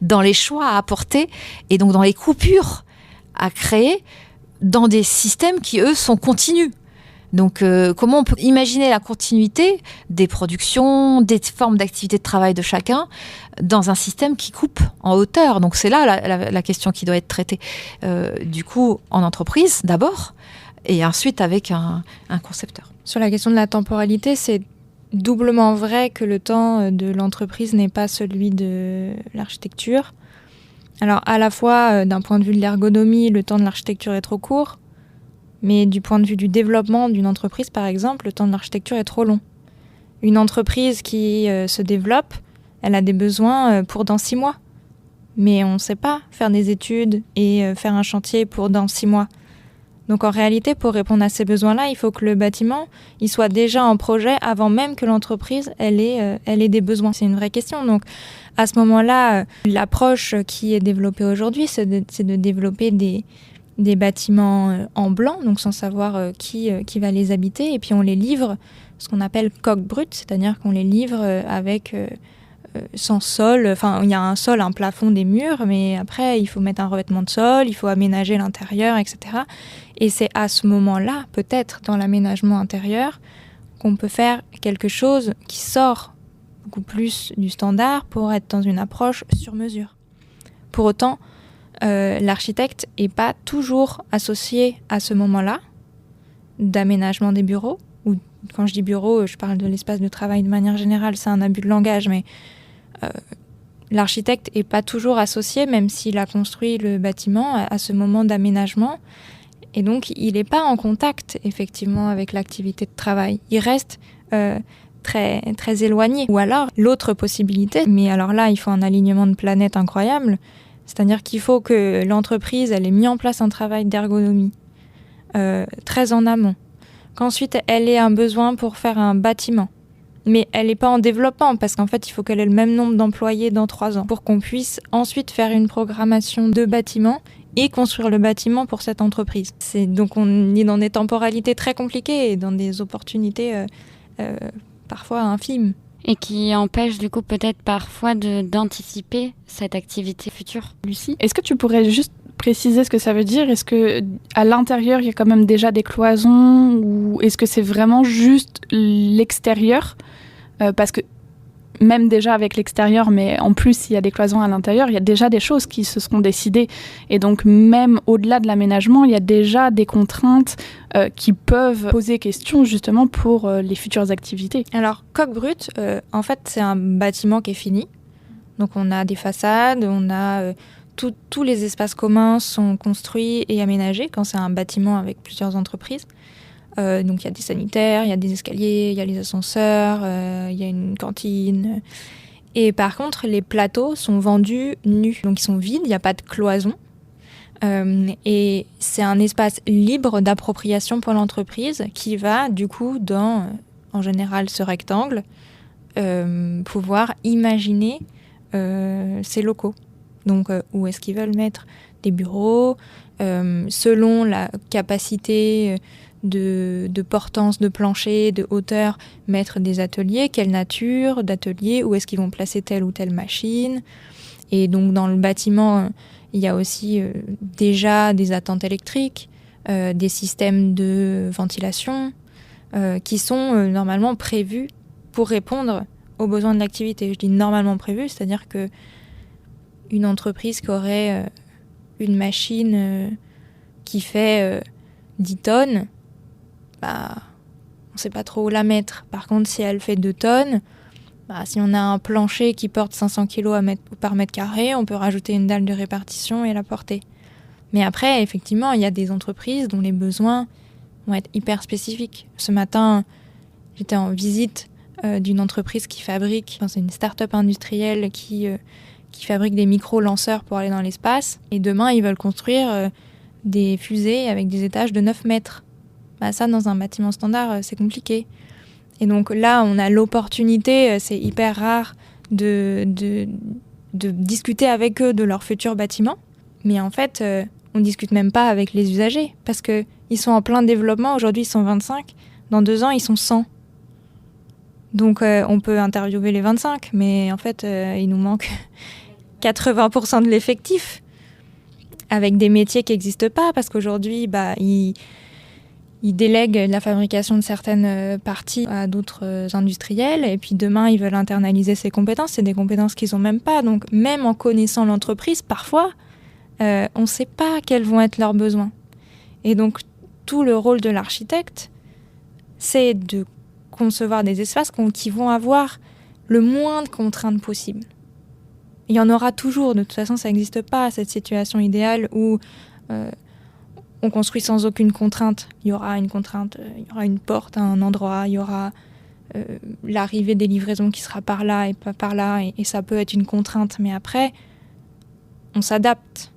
dans les choix à apporter et donc dans les coupures à créer dans des systèmes qui, eux, sont continus. Donc, comment on peut imaginer la continuité des productions, des formes d'activité de travail de chacun dans un système qui coupe en hauteur. Donc, c'est là la question qui doit être traitée. Du coup, en entreprise, d'abord, et ensuite avec un concepteur. Sur la question de la temporalité, c'est doublement vrai que le temps de l'entreprise n'est pas celui de l'architecture. Alors, à la fois, d'un point de vue de l'ergonomie, le temps de l'architecture est trop court, mais du point de vue du développement d'une entreprise, par exemple, le temps de l'architecture est trop long. Une entreprise qui se développe, elle a des besoins pour dans 6 mois. Mais on ne sait pas faire des études et faire un chantier pour dans 6 mois. Donc en réalité, pour répondre à ces besoins-là, il faut que le bâtiment il soit déjà en projet avant même que l'entreprise elle ait des besoins. C'est une vraie question. Donc à ce moment-là, l'approche qui est développée aujourd'hui, c'est de développer des bâtiments en blanc, donc sans savoir qui va les habiter, et puis on les livre, ce qu'on appelle coque brute, c'est-à-dire qu'on les livre avec sans sol. Enfin, il y a un sol, un plafond, des murs, mais après, il faut mettre un revêtement de sol, il faut aménager l'intérieur, etc. Et c'est à ce moment-là, peut-être dans l'aménagement intérieur, qu'on peut faire quelque chose qui sort beaucoup plus du standard pour être dans une approche sur mesure. Pour autant, l'architecte n'est pas toujours associé à ce moment-là d'aménagement des bureaux. Ou quand je dis bureau, je parle de l'espace de travail de manière générale, c'est un abus de langage, mais l'architecte n'est pas toujours associé, même s'il a construit le bâtiment, à ce moment d'aménagement. Et donc, il n'est pas en contact, effectivement, avec l'activité de travail. Il reste très, très éloigné. Ou alors, l'autre possibilité, mais alors là, il faut un alignement de planètes incroyable, c'est-à-dire qu'il faut que l'entreprise elle ait mis en place un travail d'ergonomie très en amont, qu'ensuite elle ait un besoin pour faire un bâtiment. Mais elle n'est pas en développement parce qu'en fait, il faut qu'elle ait le même nombre d'employés dans 3 ans pour qu'on puisse ensuite faire une programmation de bâtiment et construire le bâtiment pour cette entreprise. Donc on est dans des temporalités très compliquées et dans des opportunités parfois infimes. Et qui empêche du coup peut-être parfois d'anticiper cette activité future. Lucie, est-ce que tu pourrais juste préciser ce que ça veut dire ? Est-ce que à l'intérieur, il y a quand même déjà des cloisons ou est-ce que c'est vraiment juste l'extérieur ? Parce que même déjà avec l'extérieur, mais en plus il y a des cloisons à l'intérieur, il y a déjà des choses qui se seront décidées. Et donc même au-delà de l'aménagement, il y a déjà des contraintes qui peuvent poser question justement pour les futures activités. Alors Coq Brut, en fait c'est un bâtiment qui est fini. Donc on a des façades, on a tous les espaces communs sont construits et aménagés quand c'est un bâtiment avec plusieurs entreprises. Donc il y a des sanitaires, il y a des escaliers, il y a les ascenseurs, il y a une cantine. Et par contre, les plateaux sont vendus nus. Donc ils sont vides, il n'y a pas de cloison. Et c'est un espace libre d'appropriation pour l'entreprise qui va du coup dans, en général, ce rectangle, pouvoir imaginer ses locaux. Donc où est-ce qu'ils veulent mettre des bureaux, selon la capacité de portance, de plancher, de hauteur, mettre des ateliers, quelle nature d'atelier, où est-ce qu'ils vont placer telle ou telle machine. Et donc dans le bâtiment, il y a aussi déjà des attentes électriques, des systèmes de ventilation qui sont normalement prévus pour répondre aux besoins de l'activité. Je dis normalement prévus, c'est-à-dire que une entreprise qui aurait une machine qui fait 10 tonnes, on ne sait pas trop où la mettre. Par contre, si elle fait 2 tonnes, si on a un plancher qui porte 500 kg par mètre carré, on peut rajouter une dalle de répartition et la porter. Mais après, effectivement, il y a des entreprises dont les besoins vont être hyper spécifiques. Ce matin, j'étais en visite d'une entreprise qui fabrique, c'est une start-up industrielle qui fabrique des micro-lanceurs pour aller dans l'espace. Et demain, ils veulent construire des fusées avec des étages de 9 mètres. Ça, dans un bâtiment standard, c'est compliqué. Et donc là, on a l'opportunité, c'est hyper rare, de discuter avec eux de leur futur bâtiment. Mais en fait, on ne discute même pas avec les usagers parce qu'ils sont en plein développement. Aujourd'hui, ils sont 25. Dans 2 ans, ils sont 100. Donc, on peut interviewer les 25, mais en fait, il nous manque 80% de l'effectif avec des métiers qui n'existent pas parce qu'aujourd'hui, ils délèguent la fabrication de certaines parties à d'autres industriels et puis demain, ils veulent internaliser ces compétences. C'est des compétences qu'ils n'ont même pas. Donc, même en connaissant l'entreprise, parfois, on ne sait pas quels vont être leurs besoins. Et donc, tout le rôle de l'architecte, c'est de concevoir des espaces qui vont avoir le moins de contraintes possible. Il y en aura toujours. De toute façon, ça n'existe pas, cette situation idéale où on construit sans aucune contrainte. Il y aura une contrainte, il y aura une porte à un endroit, il y aura l'arrivée des livraisons qui sera par là et pas par là, et ça peut être une contrainte. Mais après, on s'adapte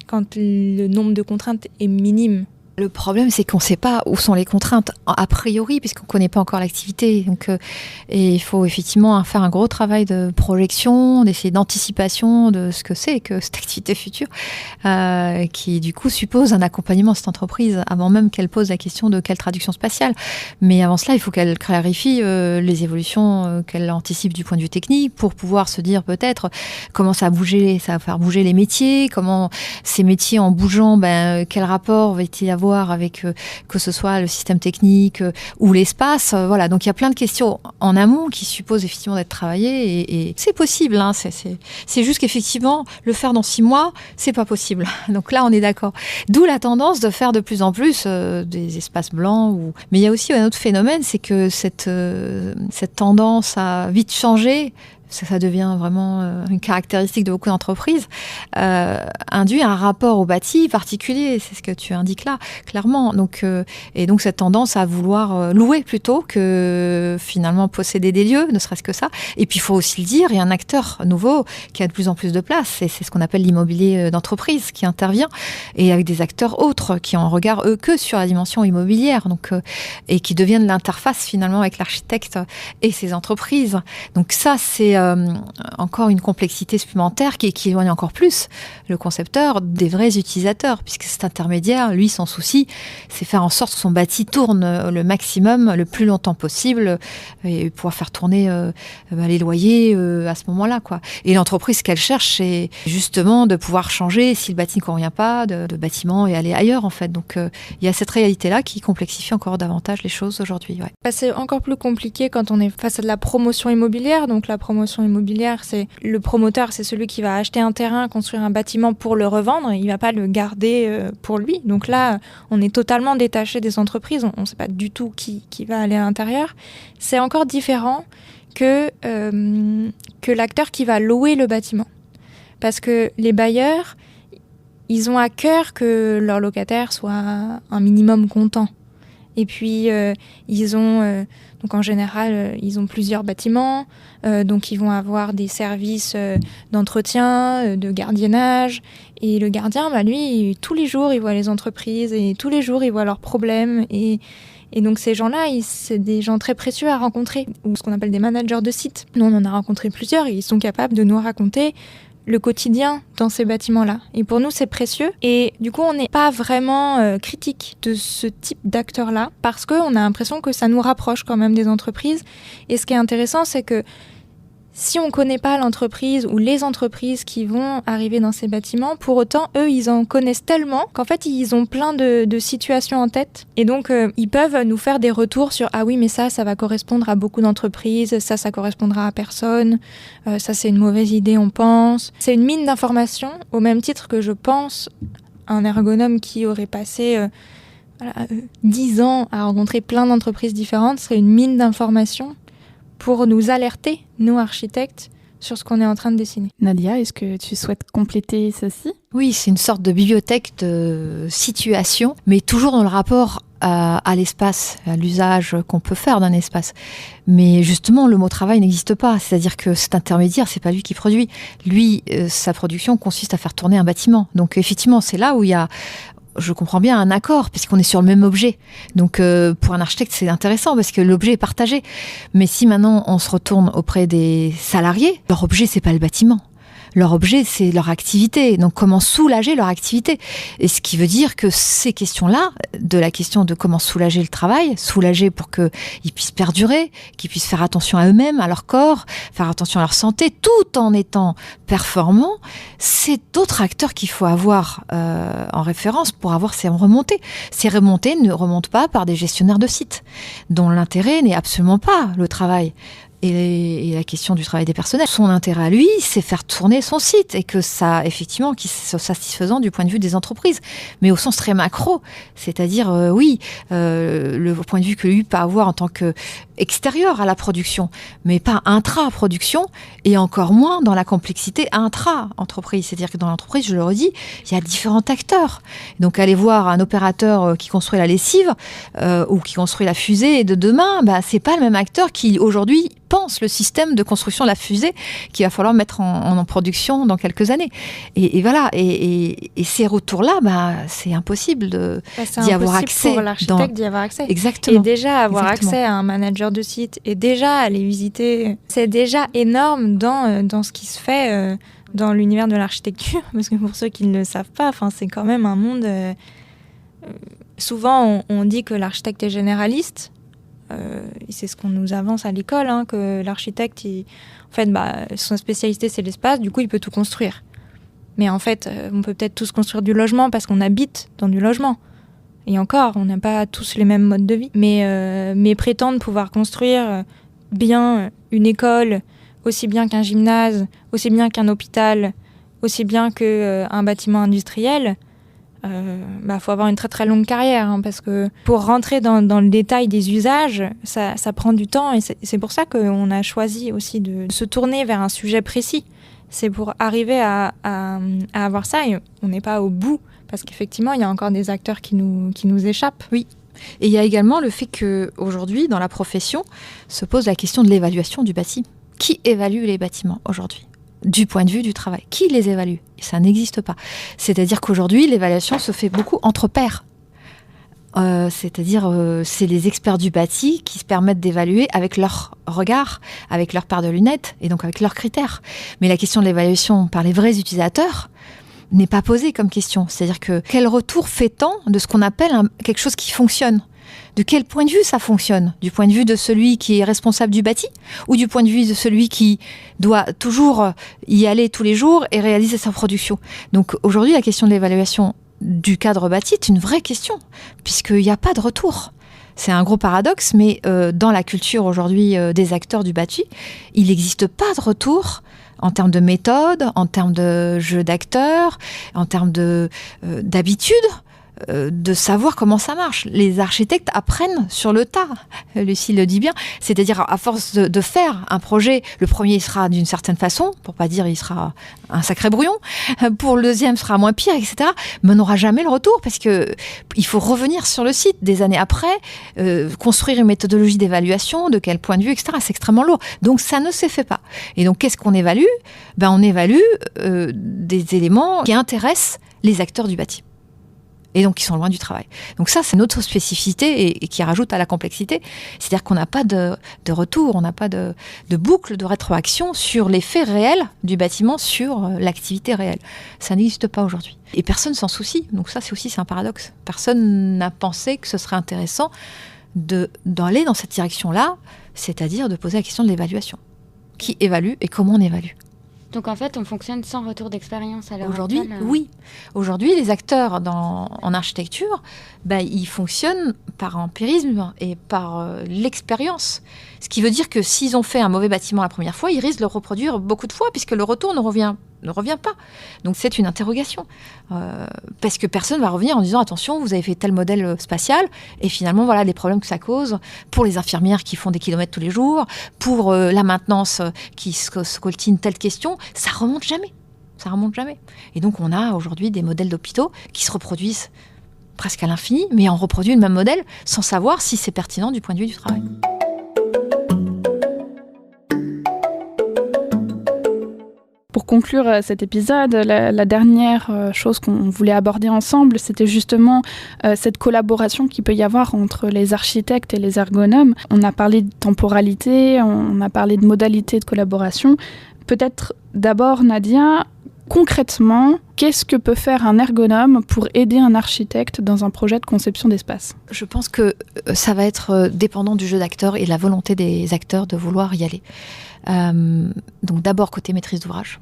quand le nombre de contraintes est minime. Le problème, c'est qu'on ne sait pas où sont les contraintes a priori, puisqu'on ne connaît pas encore l'activité. Donc, et il faut effectivement faire un gros travail de projection, d'essayer d'anticipation de ce que c'est que cette activité future, qui du coup suppose un accompagnement de cette entreprise avant même qu'elle pose la question de quelle traduction spatiale. Mais avant cela, il faut qu'elle clarifie les évolutions qu'elle anticipe du point de vue technique pour pouvoir se dire peut-être comment ça va faire bouger les métiers, comment ces métiers en bougeant, quel rapport va-t-il y avoir avec que ce soit le système technique ou l'espace. Voilà, donc il y a plein de questions en amont qui supposent effectivement d'être travaillées et c'est possible. Hein, c'est juste qu'effectivement, le faire dans 6 mois, c'est pas possible. Donc là, on est d'accord. D'où la tendance de faire de plus en plus des espaces blancs. Mais il y a aussi un autre phénomène, c'est que cette tendance à vite changer ça devient vraiment une caractéristique de beaucoup d'entreprises, induit un rapport au bâti particulier. C'est ce que tu indiques là, clairement. Donc, et donc cette tendance à vouloir louer plutôt que finalement posséder des lieux, ne serait-ce que ça. Et puis il faut aussi le dire, il y a un acteur nouveau qui a de plus en plus de place, et c'est ce qu'on appelle l'immobilier d'entreprise qui intervient, et avec des acteurs autres qui en regardent eux que sur la dimension immobilière, donc et qui deviennent l'interface finalement avec l'architecte et ses entreprises. Donc ça, c'est encore une complexité supplémentaire qui éloigne encore plus le concepteur des vrais utilisateurs, puisque cet intermédiaire, lui, son souci, c'est faire en sorte que son bâti tourne le maximum, le plus longtemps possible, et pouvoir faire tourner les loyers à ce moment-là, quoi. Et l'entreprise, ce qu'elle cherche, c'est justement de pouvoir changer, si le bâti ne convient pas, de bâtiment et aller ailleurs, en fait. Donc il y a cette réalité-là qui complexifie encore davantage les choses aujourd'hui. Ouais. C'est encore plus compliqué quand on est face à de la promotion immobilière. Donc la promotion immobilière, c'est le promoteur, c'est celui qui va acheter un terrain, construire un bâtiment pour le revendre. Il ne va pas le garder pour lui. Donc là, on est totalement détaché des entreprises. On ne sait pas du tout qui va aller à l'intérieur. C'est encore différent que l'acteur qui va louer le bâtiment. Parce que les bailleurs, ils ont à cœur que leur locataire soit un minimum content. Et puis, ils ont, donc en général, ils ont plusieurs bâtiments, donc ils vont avoir des services d'entretien, de gardiennage. Et le gardien, lui, tous les jours, il voit les entreprises et tous les jours, il voit leurs problèmes. Et donc ces gens-là, c'est des gens très précieux à rencontrer, ou ce qu'on appelle des managers de site. Nous, on en a rencontré plusieurs et ils sont capables de nous raconter le quotidien dans ces bâtiments-là. Et pour nous, c'est précieux. Et du coup, on n'est pas vraiment critique de ce type d'acteurs-là, parce qu'on a l'impression que ça nous rapproche quand même des entreprises. Et ce qui est intéressant, c'est que si on ne connaît pas l'entreprise ou les entreprises qui vont arriver dans ces bâtiments, pour autant, eux, ils en connaissent tellement qu'en fait, ils ont plein de situations en tête. Et donc, ils peuvent nous faire des retours sur « Ah oui, mais ça va correspondre à beaucoup d'entreprises, ça correspondra à personne, ça, c'est une mauvaise idée, on pense. » C'est une mine d'informations, au même titre que je pense un ergonome qui aurait passé 10 ans à rencontrer plein d'entreprises différentes serait une mine d'informations pour nous alerter, nous architectes, sur ce qu'on est en train de dessiner. Nadia, est-ce que tu souhaites compléter ceci ? Oui, c'est une sorte de bibliothèque de situation, mais toujours dans le rapport à l'espace, à l'usage qu'on peut faire d'un espace. Mais justement, le mot travail n'existe pas. C'est-à-dire que cet intermédiaire, c'est pas lui qui produit. Lui, sa production consiste à faire tourner un bâtiment. Donc effectivement, c'est là où il y a... Je comprends bien un accord, puisqu'on est sur le même objet. Donc, pour un architecte, c'est intéressant, parce que l'objet est partagé. Mais si maintenant, on se retourne auprès des salariés, leur objet, c'est pas le bâtiment. Leur objet, c'est leur activité. Donc, comment soulager leur activité ? Et ce qui veut dire que ces questions-là, de la question de comment soulager le travail, soulager pour qu'ils puissent perdurer, qu'ils puissent faire attention à eux-mêmes, à leur corps, faire attention à leur santé, tout en étant performants, c'est d'autres acteurs qu'il faut avoir en référence pour avoir ces remontées. Ces remontées ne remontent pas par des gestionnaires de sites, dont l'intérêt n'est absolument pas le travail. Et la question du travail des personnels. Son intérêt à lui, c'est faire tourner son site et que ça, effectivement, qu'il soit satisfaisant du point de vue des entreprises, mais au sens très macro. C'est-à-dire, le point de vue que lui peut avoir en tant qu'extérieur à la production, mais pas intra-production et encore moins dans la complexité intra-entreprise. C'est-à-dire que dans l'entreprise, je le redis, il y a différents acteurs. Donc, aller voir un opérateur qui construit la lessive ou qui construit la fusée de demain, c'est pas le même acteur qui, aujourd'hui, pense le système de construction de la fusée qu'il va falloir mettre en production dans quelques années. Et voilà. Et ces retours-là, c'est impossible d'y avoir accès. Pour l'architecte d'y avoir accès. Exactement. Et déjà avoir accès à un manager de site et déjà aller visiter, c'est déjà énorme dans ce qui se fait dans l'univers de l'architecture. Parce que pour ceux qui ne le savent pas, c'est quand même un monde... souvent, on dit que l'architecte est généraliste. C'est ce qu'on nous avance à l'école, que l'architecte, son spécialité c'est l'espace, du coup il peut tout construire. Mais en fait, on peut peut-être tous construire du logement parce qu'on habite dans du logement. Et encore, on n'a pas tous les mêmes modes de vie. Mais prétendre pouvoir construire bien une école, aussi bien qu'un gymnase, aussi bien qu'un hôpital, aussi bien qu'un bâtiment industriel, faut avoir une très très longue carrière, hein, parce que pour rentrer dans le détail des usages, ça prend du temps, et c'est pour ça qu'on a choisi aussi de se tourner vers un sujet précis. C'est pour arriver à avoir ça, et on n'est pas au bout, parce qu'effectivement, il y a encore des acteurs qui nous échappent. Oui. Et il y a également le fait qu'aujourd'hui, dans la profession, se pose la question de l'évaluation du bâti. Qui évalue les bâtiments aujourd'hui ? Du point de vue du travail. Qui les évalue ? Ça n'existe pas. C'est-à-dire qu'aujourd'hui, l'évaluation se fait beaucoup entre pairs. C'est-à-dire, c'est les experts du bâti qui se permettent d'évaluer avec leur regard, avec leur paire de lunettes, et donc avec leurs critères. Mais la question de l'évaluation par les vrais utilisateurs n'est pas posée comme question. C'est-à-dire que quel retour fait-on de ce qu'on appelle quelque chose qui fonctionne ? De quel point de vue ça fonctionne ? Du point de vue de celui qui est responsable du bâti, ou du point de vue de celui qui doit toujours y aller tous les jours et réaliser sa production ? Donc aujourd'hui, la question de l'évaluation du cadre bâti est une vraie question, puisqu'il n'y a pas de retour. C'est un gros paradoxe, mais dans la culture aujourd'hui des acteurs du bâti, il n'existe pas de retour en termes de méthode, en termes de jeu d'acteurs, en termes d'habitude, de savoir comment ça marche. Les architectes apprennent sur le tas, Lucie le dit bien, c'est-à-dire à force de faire un projet, le premier sera d'une certaine façon, pour pas dire il sera un sacré brouillon, pour le deuxième sera moins pire, etc. Mais on n'aura jamais le retour, parce que il faut revenir sur le site des années après, construire une méthodologie d'évaluation, de quel point de vue, etc. C'est extrêmement lourd. Donc ça ne se fait pas. Et donc qu'est-ce qu'on évalue ? On évalue des éléments qui intéressent les acteurs du bâti, et donc qui sont loin du travail. Donc ça, c'est notre spécificité et qui rajoute à la complexité. C'est-à-dire qu'on n'a pas de retour, on n'a pas de boucle de rétroaction sur l'effet réel du bâtiment sur l'activité réelle. Ça n'existe pas aujourd'hui. Et personne s'en soucie. Donc ça, c'est un paradoxe. Personne n'a pensé que ce serait intéressant d'aller dans cette direction-là, c'est-à-dire de poser la question de l'évaluation. Qui évalue et comment on évalue ? Donc en fait, on fonctionne sans retour d'expérience à l'heure Aujourd'hui, actuelle. oui. Aujourd'hui, les acteurs en architecture, ils fonctionnent par empirisme et par l'expérience. Ce qui veut dire que s'ils ont fait un mauvais bâtiment la première fois, ils risquent de le reproduire beaucoup de fois, puisque le retour ne revient pas. Donc c'est une interrogation. Parce que personne ne va revenir en disant « Attention, vous avez fait tel modèle spatial, et finalement, voilà les problèmes que ça cause pour les infirmières qui font des kilomètres tous les jours, pour la maintenance qui se coltine telle question. » Ça remonte jamais. Et donc on a aujourd'hui des modèles d'hôpitaux qui se reproduisent presque à l'infini, mais on reproduit le même modèle sans savoir si c'est pertinent du point de vue du travail. Pour conclure cet épisode, la dernière chose qu'on voulait aborder ensemble, c'était justement cette collaboration qu'il peut y avoir entre les architectes et les ergonomes. On a parlé de temporalité, on a parlé de modalités de collaboration. Peut-être d'abord, Nadia, concrètement, qu'est-ce que peut faire un ergonome pour aider un architecte dans un projet de conception d'espace ? Je pense que ça va être dépendant du jeu d'acteurs et de la volonté des acteurs de vouloir y aller. Donc d'abord côté maîtrise d'ouvrage,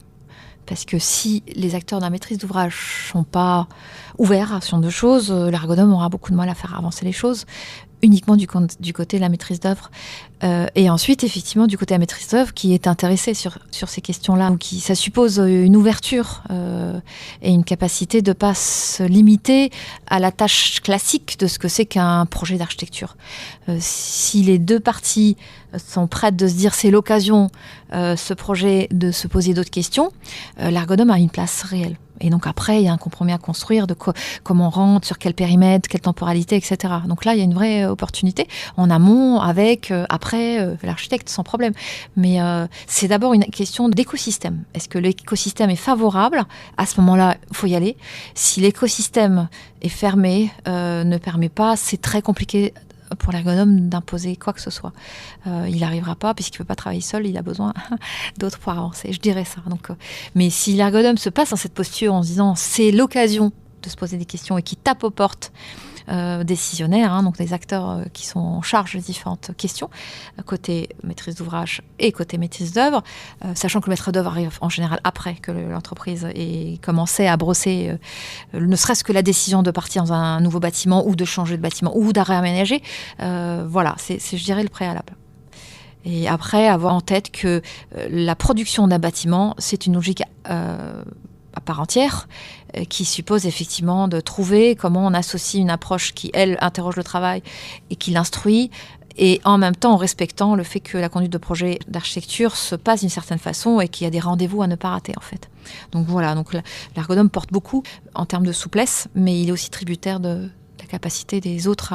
parce que si les acteurs de la maîtrise d'ouvrage sont pas ouverts à ce genre de choses, l'ergonome aura beaucoup de mal à faire avancer les choses, uniquement du côté de la maîtrise d'œuvre. Et ensuite, effectivement, du côté de la maîtrise d'œuvre, qui est intéressé sur ces questions-là, ou ça suppose une ouverture et une capacité de ne pas se limiter à la tâche classique de ce que c'est qu'un projet d'architecture. Si les deux parties sont prêtes de se dire c'est l'occasion, ce projet, de se poser d'autres questions, l'ergonome a une place réelle. Et donc après, il y a un compromis à construire de comment on rentre, sur quel périmètre, quelle temporalité, etc. Donc là, il y a une vraie opportunité en amont, avec, après, l'architecte, sans problème. Mais c'est d'abord une question d'écosystème. Est-ce que l'écosystème est favorable ? À ce moment-là, il faut y aller. Si l'écosystème est fermé, ne permet pas, c'est très compliqué pour l'ergonome d'imposer quoi que ce soit. Il n'arrivera pas, puisqu'il ne peut pas travailler seul, il a besoin d'autres pour avancer. Je dirais ça. Donc, mais si l'ergonome se passe dans cette posture en se disant c'est l'occasion de se poser des questions et qui tape aux portes décisionnaires, donc les acteurs qui sont en charge de différentes questions, côté maîtrise d'ouvrage et côté maîtrise d'œuvre, sachant que le maître d'œuvre arrive en général après que l'entreprise ait commencé à brosser, ne serait-ce que la décision de partir dans un nouveau bâtiment ou de changer de bâtiment ou de réaménager. Voilà, c'est, je dirais, le préalable. Et après, avoir en tête que la production d'un bâtiment, c'est une logique à part entière, qui suppose effectivement de trouver comment on associe une approche qui, elle, interroge le travail et qui l'instruit, et en même temps en respectant le fait que la conduite de projet d'architecture se passe d'une certaine façon et qu'il y a des rendez-vous à ne pas rater en fait. Donc voilà, donc l'ergonome porte beaucoup en termes de souplesse, mais il est aussi tributaire de la capacité des autres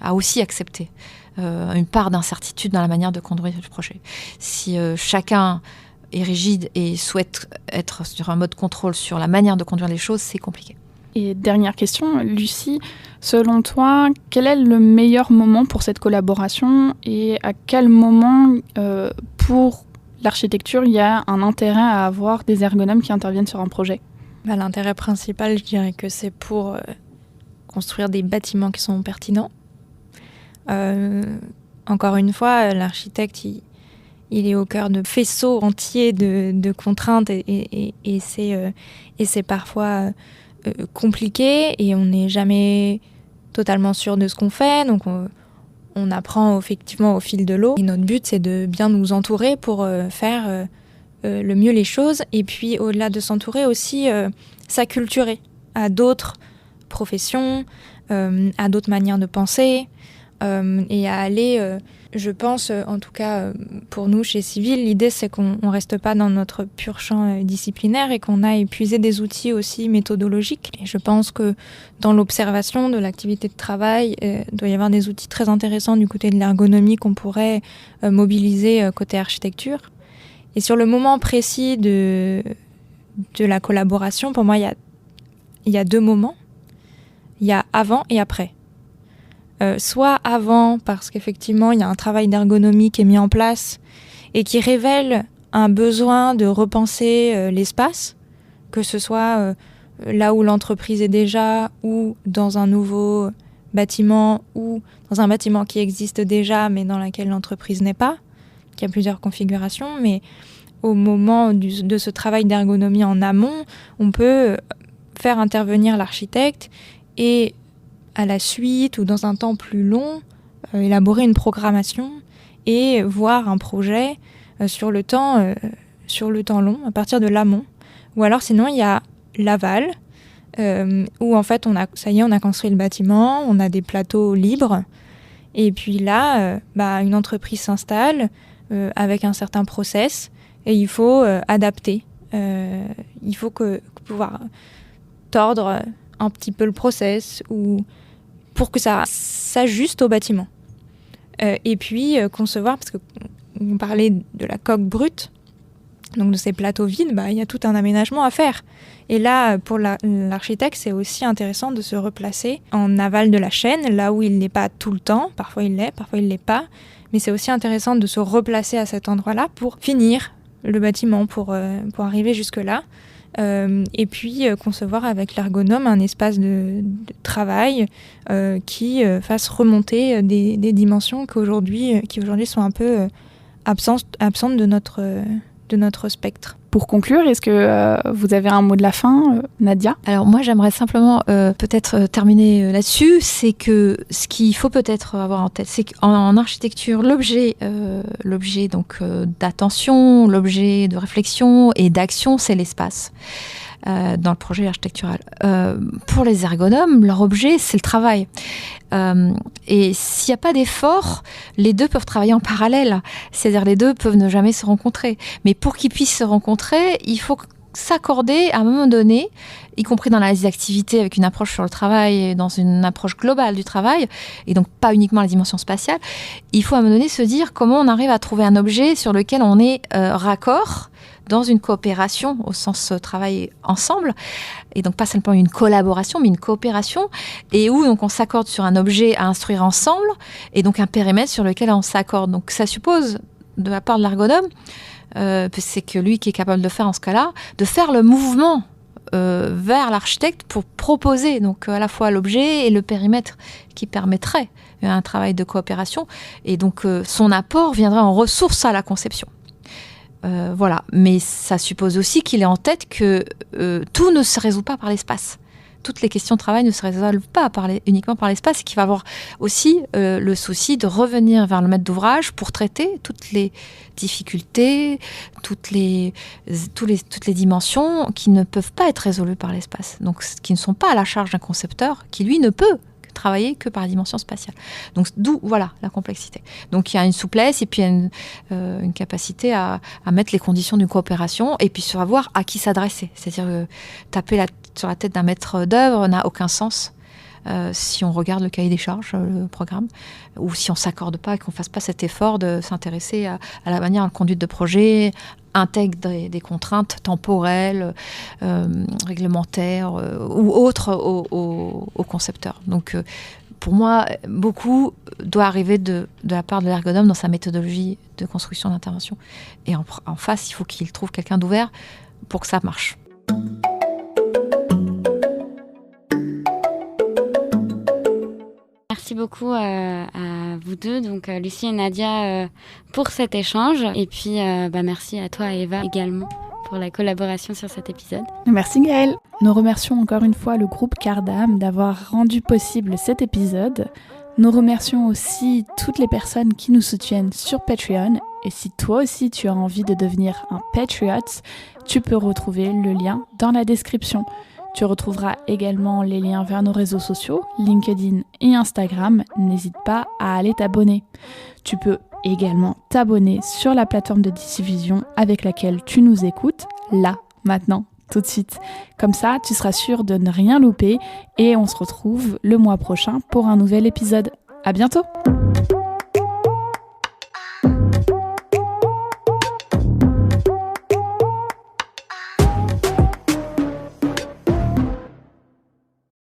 à aussi accepter une part d'incertitude dans la manière de conduire le projet. Si chacun est rigide et souhaite être sur un mode contrôle sur la manière de conduire les choses, c'est compliqué. Et dernière question, Lucie, selon toi, quel est le meilleur moment pour cette collaboration et à quel moment, pour l'architecture, il y a un intérêt à avoir des ergonomes qui interviennent sur un projet ? L'intérêt principal, je dirais que c'est pour construire des bâtiments qui sont pertinents. Encore une fois, l'architecte, il est au cœur de faisceaux entiers de contraintes et c'est parfois compliqué et on n'est jamais totalement sûr de ce qu'on fait. Donc on apprend effectivement au fil de l'eau. Et notre but, c'est de bien nous entourer pour faire le mieux les choses. Et puis au-delà de s'entourer aussi, s'acculturer à d'autres professions, à d'autres manières de penser et à aller... je pense, en tout cas pour nous chez Civil, l'idée c'est qu'on ne reste pas dans notre pur champ disciplinaire et qu'on a épuisé des outils aussi méthodologiques. Et je pense que dans l'observation de l'activité de travail, il doit y avoir des outils très intéressants du côté de l'ergonomie qu'on pourrait mobiliser côté architecture. Et sur le moment précis de la collaboration, pour moi, il y a 2 moments. Il y a avant et après. Soit avant, parce qu'effectivement, il y a un travail d'ergonomie qui est mis en place et qui révèle un besoin de repenser l'espace, que ce soit là où l'entreprise est déjà ou dans un nouveau bâtiment ou dans un bâtiment qui existe déjà mais dans lequel l'entreprise n'est pas. Il y a plusieurs configurations, mais au moment de ce travail d'ergonomie en amont, on peut faire intervenir l'architecte et à la suite ou dans un temps plus long, élaborer une programmation et voir un projet sur le temps long, à partir de l'amont. Ou alors sinon, il y a l'aval, où en fait, on a construit le bâtiment, on a des plateaux libres, et puis là, une entreprise s'installe avec un certain process, et il faut adapter. Il faut pouvoir tordre un petit peu le process, ou pour que ça s'ajuste au bâtiment. Et puis concevoir, parce qu'on parlait de la coque brute, donc de ces plateaux vides, il y a tout un aménagement à faire. Et là, pour l'architecte, c'est aussi intéressant de se replacer en aval de la chaîne, là où il n'est pas tout le temps. Parfois il l'est, parfois il ne l'est pas. Mais c'est aussi intéressant de se replacer à cet endroit-là pour finir le bâtiment, pour arriver jusque-là. Et puis concevoir avec l'ergonome un espace de travail qui fasse remonter des dimensions qui aujourd'hui sont un peu absentes de notre spectre. Pour conclure, est-ce que vous avez un mot de la fin, Nadia ? Alors moi, j'aimerais simplement peut-être terminer là-dessus. C'est que ce qu'il faut peut-être avoir en tête, c'est qu'en architecture, l'objet donc d'attention, l'objet de réflexion et d'action, c'est l'espace. Dans le projet architectural. Pour les ergonomes, leur objet, c'est le travail. Et s'il n'y a pas d'effort, les deux peuvent travailler en parallèle. C'est-à-dire les deux peuvent ne jamais se rencontrer. Mais pour qu'ils puissent se rencontrer, il faut s'accorder à un moment donné, y compris dans les activités avec une approche sur le travail et dans une approche globale du travail, et donc pas uniquement la dimension spatiale, il faut à un moment donné se dire comment on arrive à trouver un objet sur lequel on est raccord dans une coopération au sens travail ensemble, et donc pas simplement une collaboration, mais une coopération, et où donc on s'accorde sur un objet à instruire ensemble, et donc un périmètre sur lequel on s'accorde. Donc ça suppose, de la part de l'ergonome, c'est que lui qui est capable de faire en ce cas-là, de faire le mouvement vers l'architecte pour proposer donc à la fois l'objet et le périmètre qui permettrait un travail de coopération, et donc son apport viendrait en ressource à la conception. Voilà, mais ça suppose aussi qu'il ait en tête que tout ne se résout pas par l'espace. toutes les questions de travail ne se résolvent pas uniquement par l'espace, et qu'il va avoir aussi le souci de revenir vers le maître d'ouvrage pour traiter toutes les difficultés, toutes les dimensions qui ne peuvent pas être résolues par l'espace, donc qui ne sont pas à la charge d'un concepteur qui, lui, ne peut travailler que par la dimension spatiale. Donc d'où voilà la complexité. Donc il y a une souplesse et puis il y a une capacité à mettre les conditions d'une coopération et puis savoir à qui s'adresser. C'est-à-dire taper sur la tête d'un maître d'œuvre n'a aucun sens si on regarde le cahier des charges, le programme, ou si on ne s'accorde pas et qu'on ne fasse pas cet effort de s'intéresser à la manière de conduite de projet, intègre des contraintes temporelles, réglementaires ou autres aux concepteurs. Donc, pour moi, beaucoup doit arriver de la part de l'ergonome dans sa méthodologie de construction d'intervention. Et en face, il faut qu'il trouve quelqu'un d'ouvert pour que ça marche. Merci beaucoup à vous deux, donc Lucie et Nadia, pour cet échange. Et puis, merci à toi, Eva, également, pour la collaboration sur cet épisode. Merci Gaëlle. Nous remercions encore une fois le groupe Cardam d'avoir rendu possible cet épisode. Nous remercions aussi toutes les personnes qui nous soutiennent sur Patreon. Et si toi aussi tu as envie de devenir un patriote, tu peux retrouver le lien dans la description. Tu retrouveras également les liens vers nos réseaux sociaux, LinkedIn et Instagram. N'hésite pas à aller t'abonner. Tu peux également t'abonner sur la plateforme de diffusion avec laquelle tu nous écoutes, là, maintenant, tout de suite. Comme ça, tu seras sûr de ne rien louper et on se retrouve le mois prochain pour un nouvel épisode. À bientôt!